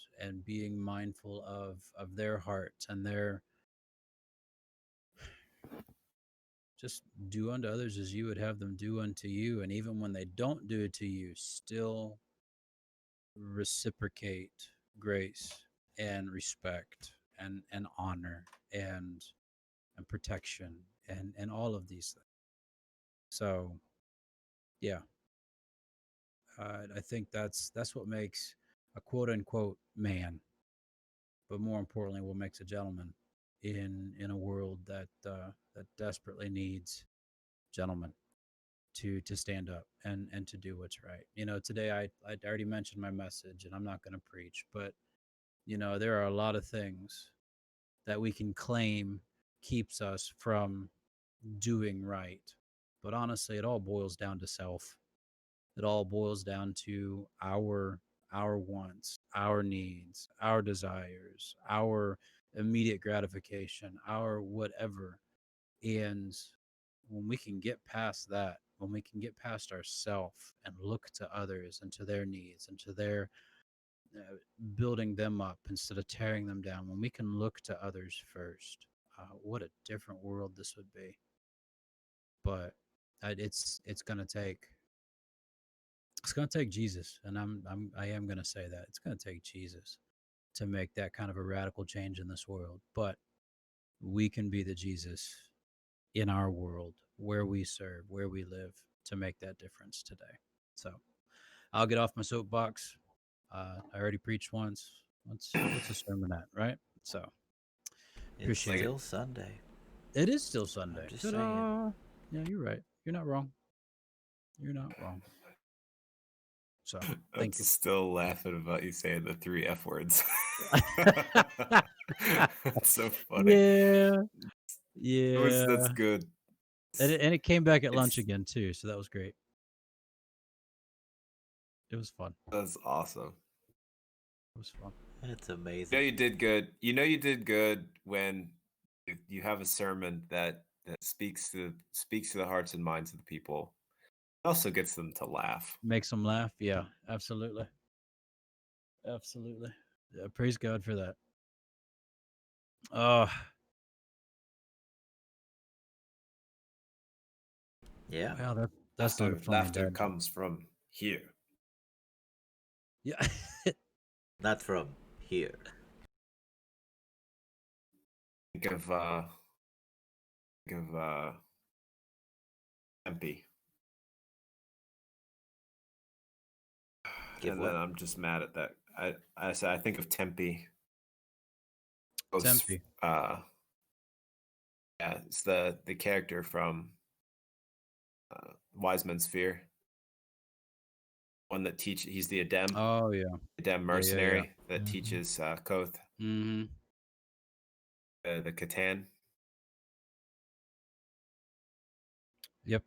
being mindful of their hearts, and their just do unto others as you would have them do unto you. And even when they don't do it to you, still reciprocate grace and respect and honor and protection and all of these things. So yeah, I think that's what makes a quote unquote man, but more importantly, what makes a gentleman in a world that desperately needs gentlemen to stand up and to do what's right. Today I already mentioned my message, and I'm not going to preach, but there are a lot of things that we can claim keeps us from doing right. But honestly, it all boils down to self. It all boils down to our wants, our needs, our desires, our immediate gratification, our whatever. And when we can get past that, when we can get past ourself and look to others and to their needs and to their building them up instead of tearing them down, when we can look to others first, what a different world this would be. But it's gonna take Jesus, and I am gonna say that it's gonna take Jesus to make that kind of a radical change in this world. But we can be the Jesus in our world, where we serve, where we live, to make that difference today. So I'll get off my soapbox. I already preached once. What's a sermon at, right? So It's appreciate it. still Sunday. It is still I'm Sunday. just saying. Ta-da! Yeah, you're right. You're not wrong. You're not wrong. So I'm thank you. still laughing about you saying the 3 F words. It's so funny. Yeah, That's yeah. good. And it came back at lunch It's again too, so that was great. It was fun. that's awesome. It was fun. It's You know amazing. you did good. You know you did good when you have a sermon that speaks to the hearts and minds of the people. It also gets them to laugh. Makes them laugh. Yeah, absolutely, absolutely. Yeah, praise God for that. Oh, Yeah. wow, that's not a funny Laughter dad joke. comes from here. Yeah. Not from here. Think of Tempe. Give And then what? I'm just mad at that. I said I think of Tempe. Tempe. Yeah, it's the character from Wise Man's Fear. One that he's the Oh yeah. Adem Yeah, yeah, yeah. mercenary that teaches Koth Mm-hmm. the Catan. Yep.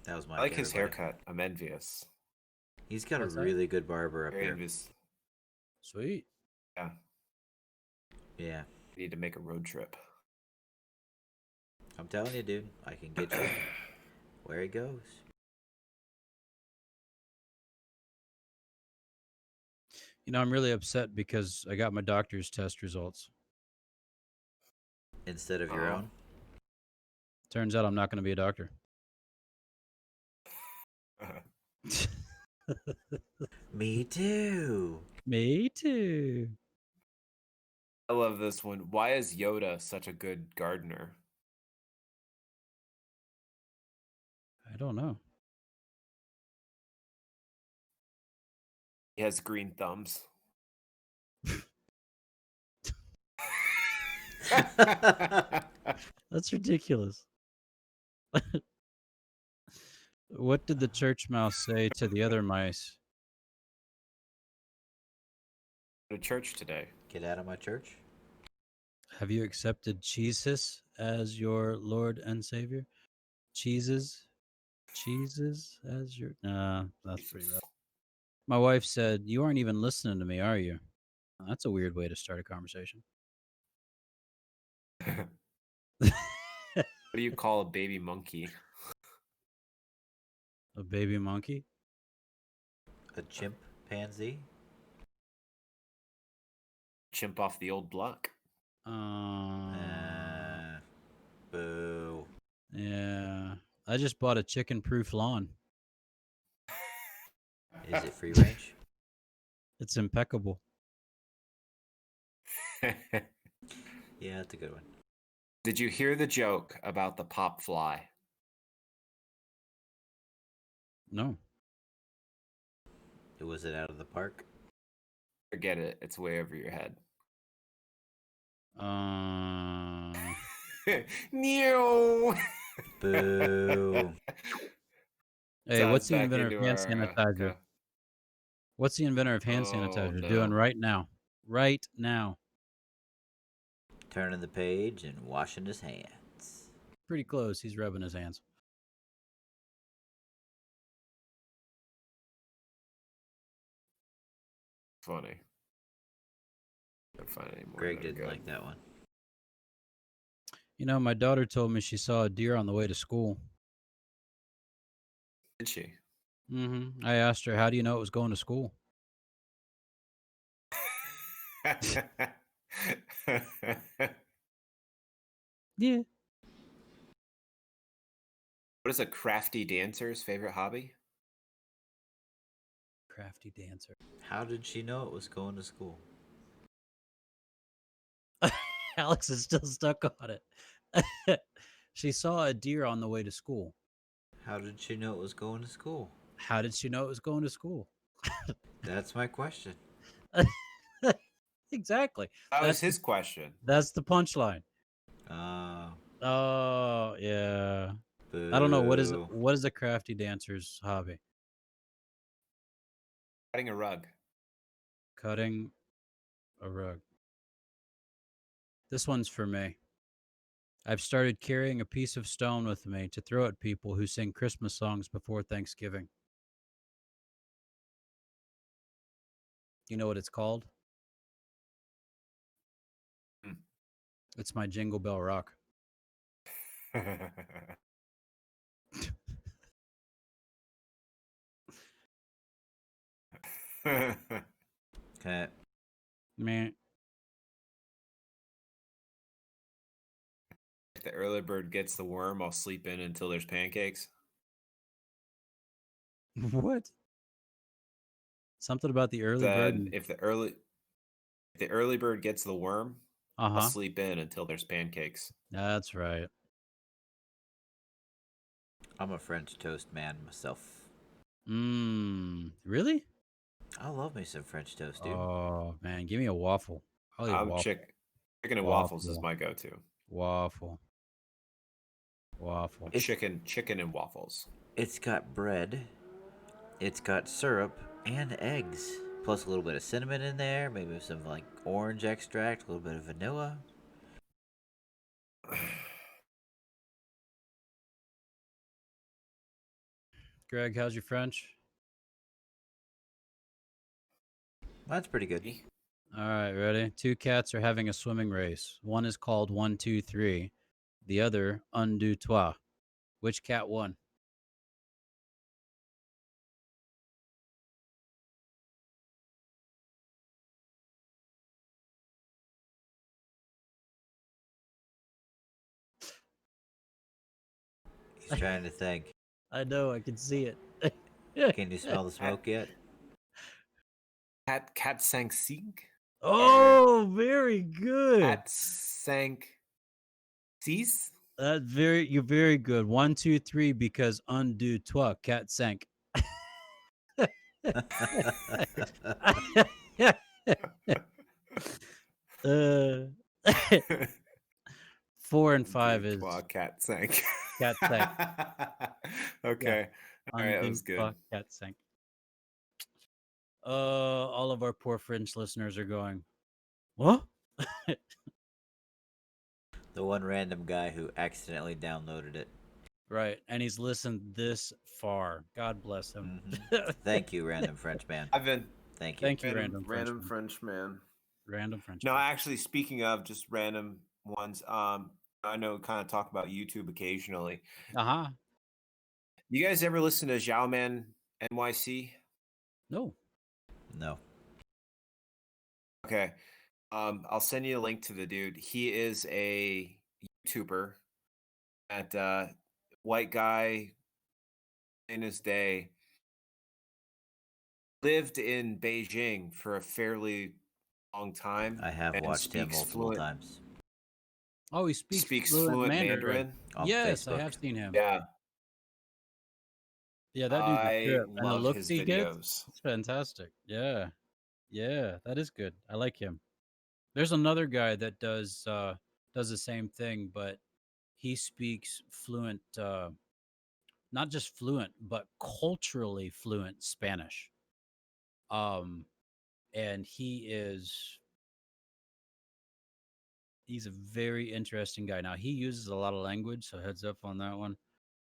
That was I Mike, like his everybody. haircut. I'm envious. He's got a What's that? really good barber up Very here. envious. Sweet. Yeah, Yeah. need to make a road trip. I'm telling you, dude. I can get you where he goes. I'm really upset because I got my doctor's test results. Instead of your Oh. own. Turns out I'm not going to be a doctor. Me too. Me too. I love this one. Why is Yoda such a good gardener? I don't know. He has green thumbs. That's ridiculous. What did the church mouse say to the other mice? Go to church today. Get out of my church. Have you accepted Jesus as your Lord and Savior? Jesus as your. Nah, that's pretty rough. My wife said, "You aren't even listening to me, are you?" That's a weird way to start a conversation. What do you call a baby monkey? A baby monkey? A chimpanzee. Chimp off the old block. Boo. Yeah. I just bought a chicken-proof lawn. Is it free range? It's impeccable. Yeah, that's a good one. Did you hear the joke about the pop fly? No. Was it out of the park? Forget it. It's way over your head. New. Boo. Hey, what's the back inventor of into hand our, sanitizer? What's the inventor of hand sanitizer doing no. right now? Right now. Turning the page and washing his hands. Pretty close. He's rubbing his hands. Funny. Can't find any more Greg that are didn't good. like that one. My daughter told me she saw a deer on the way to school. Did she? Mm-hmm. I asked her, "How do you know it was going to school?" Yeah. What is a crafty dancer's favorite hobby? Crafty dancer. How did she know it was going to school? Alex is still stuck on it. She saw a deer on the way to school. How did she know it was going to school? How did she know it was going to school? That's my question. Exactly. That was That's his question. that's the punchline. Uh, Oh yeah. I don't know boo. what is a crafty dancer's hobby? Cutting a rug. Cutting a rug. This one's for me. I've started carrying a piece of stone with me to throw at people who sing Christmas songs before Thanksgiving. You know what it's called? Hmm. It's my Jingle Bell Rock. Okay. Man, If the early bird gets the worm, I'll sleep in until there's pancakes. what? Something about the early bird. Then if the early bird gets the worm, Uh I'll huh. sleep in until there's pancakes. That's right. I'm a French toast man myself. Really? I love me some French toast, dude. Oh man, give me a waffle. I'll eat a waffle. Chicken and waffles is Waffle. my go-to. Waffle. Waffle. It's Chicken and waffles. it's got bread, it's got syrup and eggs, plus a little bit of cinnamon in there, maybe some like orange extract, a little bit of vanilla. Greg, how's your French? That's pretty good. All right, ready? Two cats are having a swimming race. One is called 1, 2, 3. The other, un, deux, trois. Which cat won? He's trying to think. I know, I can see it. Can you smell the smoke yet? Cat sank sink? Oh, very good. Cat sank seas? You're very good. 1, 2, 3, because un, deux, trois. Cat sank. uh, 4 and 5 is Cat sank. cat sank. Yeah, Okay. All right, that undo was good. fuck cat sank. All of our poor French listeners are going, what? The one random guy who accidentally downloaded it. Right, and he's listened this far. God bless him. Thank you, random French man. I've been Thank you. Thank you, random Frenchman. French man. Random French. No, actually, speaking of just random ones, I know we kind of talk about YouTube occasionally. Uh-huh. You guys ever listen to Zhao Man NYC? No. No. Okay. I'll send you a link to the dude. He is a YouTuber that white guy in his day lived in Beijing for a fairly long time. I have and watched him speaks multiple fluent, times Oh, he speaks fluent fluent Mandarin. Mandarin. on Yes, I Facebook. have seen him. Yeah, Yeah, that dude's a I trip. And the love looks his he gets, videos. it's fantastic. Yeah. Yeah, that is good. I like him. There's another guy that does the same thing, but he speaks fluent not just fluent, but culturally fluent Spanish. Um and he's a very interesting guy. Now he uses a lot of language, so heads up on that one.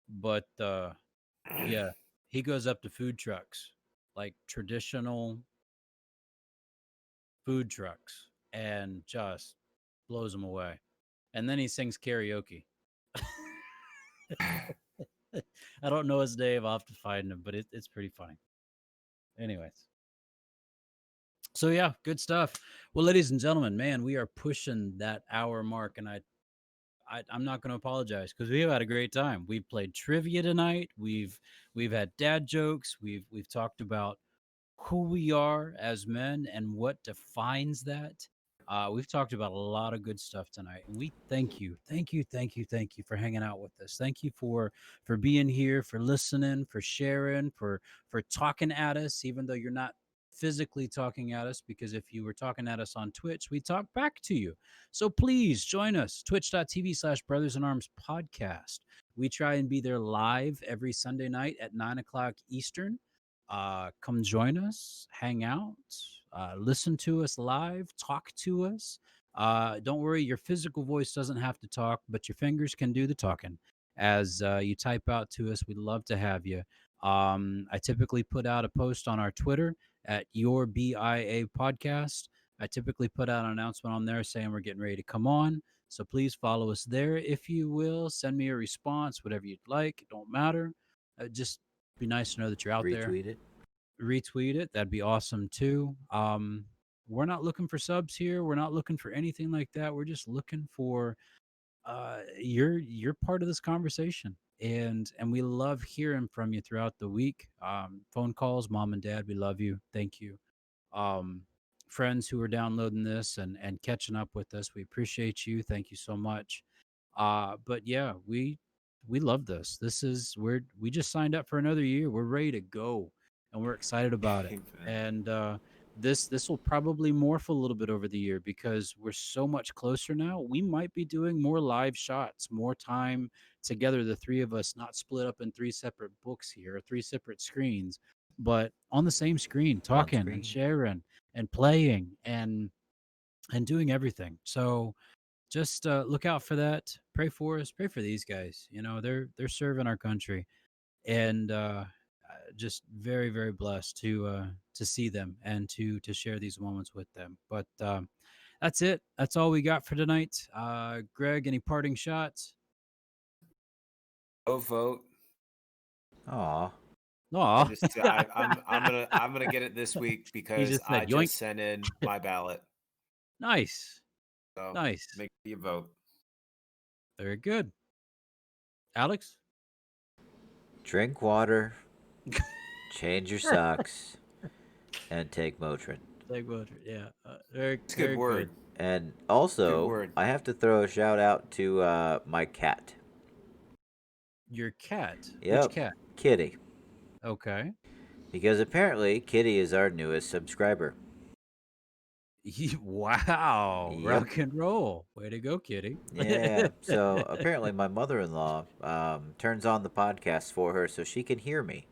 But yeah, he goes up to food trucks, like traditional food trucks, and just blows them away. And then he sings karaoke. I don't know his name. I'll have to find him, but it's pretty funny. Anyways. So yeah, good stuff. Well, ladies and gentlemen, man, we are pushing that hour mark, and I'm not going to apologize because we've had a great time. We've played trivia tonight. We've had dad jokes. We've talked about who we are as men and what defines that. We've talked about a lot of good stuff tonight, and we thank you, thank you for hanging out with us. Thank you for being here, for listening, for sharing, for talking at us, even though you're not physically talking at us. Because if you were talking at us on Twitch, we talk back to you. So please join us, twitch.tv/Brothers in Arms podcast. We try and be there live every Sunday night at 9 o'clock Eastern. Come join us, hang out, listen to us live, talk to us. Don't worry, your physical voice doesn't have to talk, but your fingers can do the talking. As you type out to us, we'd love to have you. I typically put out a post on our Twitter at your BIA podcast. I typically put out an announcement on there saying we're getting ready to come on. So please follow us there if you will. Send me a response, whatever you'd like. It don't matter. Just be nice to know that you're out there. Retweet it. Retweet it. That'd be awesome too. We're not looking for subs here. We're not looking for anything like that. We're just looking for you're part of this conversation, and we love hearing from you throughout the week. Phone calls, mom and dad, we love you. Thank you. Um, Friends who are downloading this and catching up with us, we appreciate you. Thank you so much. But yeah, we love this. We just signed up for another year. We're ready to go, and we're excited about it. Amen. And this will probably morph a little bit over the year because we're so much closer now. We might be doing more live shots, more time together, the three of us, not split up in three separate books here, or three separate screens, but on the same screen, On talking and screen. sharing and playing and doing everything. So just look out for that. Pray for us. Pray for these guys. You know, they're serving our country, and just very very blessed to see them and to share these moments with them. But that's it. That's all we got for tonight. Greg, any parting shots? Go vote. Aw. No, I'm gonna get it this week he because just I said yoink. just sent in my ballot. Nice, So nice, make sure you vote. very good. Alex, Drink water, change your socks, and take Motrin. take Motrin. Yeah, very It's a good very word. good. And Good also, word. I have to throw a shout out to my cat. Your cat. Which Yep, cat? Kitty. Okay. Because apparently, Kitty is our newest subscriber. Wow, Yep. rock and roll. Way to go, Kitty. Yeah. So apparently, my mother-in-law turns on the podcast for her so she can hear me.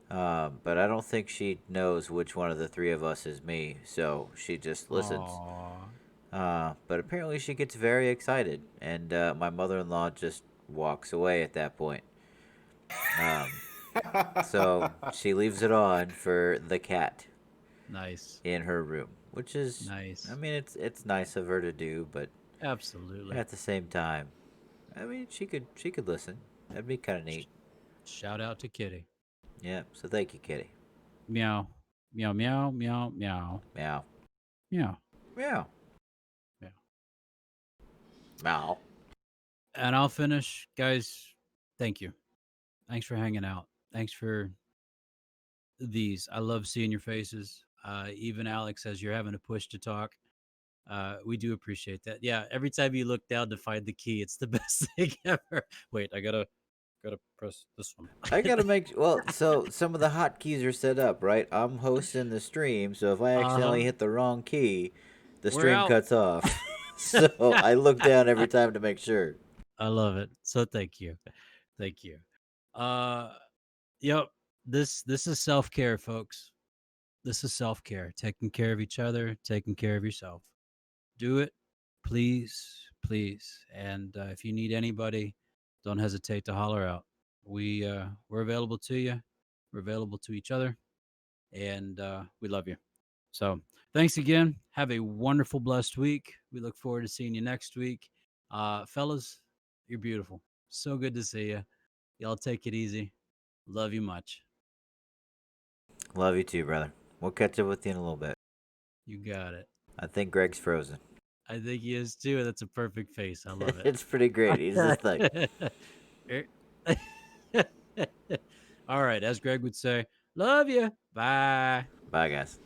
But I don't think she knows which one of the three of us is me, so she just listens. Aw. But apparently, she gets very excited, and my mother-in-law just walks away at that point. Um, so she leaves it on for the cat Nice. in her room, which is, I Nice. mean, it's nice of her to do, but Absolutely. at the same time, I mean, she could listen. That'd be kind of Sh- neat. Shout out to Kitty. Yeah. So thank you, Kitty. Meow. Meow, meow, meow, meow. Meow. Meow. Meow. Meow. Meow. And I'll finish. Guys, thank you. Thanks for hanging out. Thanks for these. I love seeing your faces. Even Alex says you're having to push to talk. We do appreciate that. Yeah, every time you look down to find the key, it's the best thing ever. Wait, I gotta press this one. I gotta make well. So some of the hotkeys are set up, right? I'm hosting the stream, so if I Uh-huh. accidentally hit the wrong key, the We're stream out. cuts off. So I look down every time to make sure. I love it. So thank you. Thank you. Uh yep. This is self-care, folks. This is self-care. Taking care of each other, taking care of yourself. Do it, please, please. And if you need anybody, don't hesitate to holler out. We're available to you. We're available to each other, and we love you. So thanks again. Have a wonderful, blessed week. We look forward to seeing you next week. Fellas, you're beautiful. So good to see you. Y'all take it easy. Love you much. Love you too, brother. We'll catch up with you in a little bit. You got it. I think Greg's frozen. I think he is too. That's a perfect face. I love It's pretty great. He's just like, it. All right. As Greg would say, love you. Bye. bye, guys.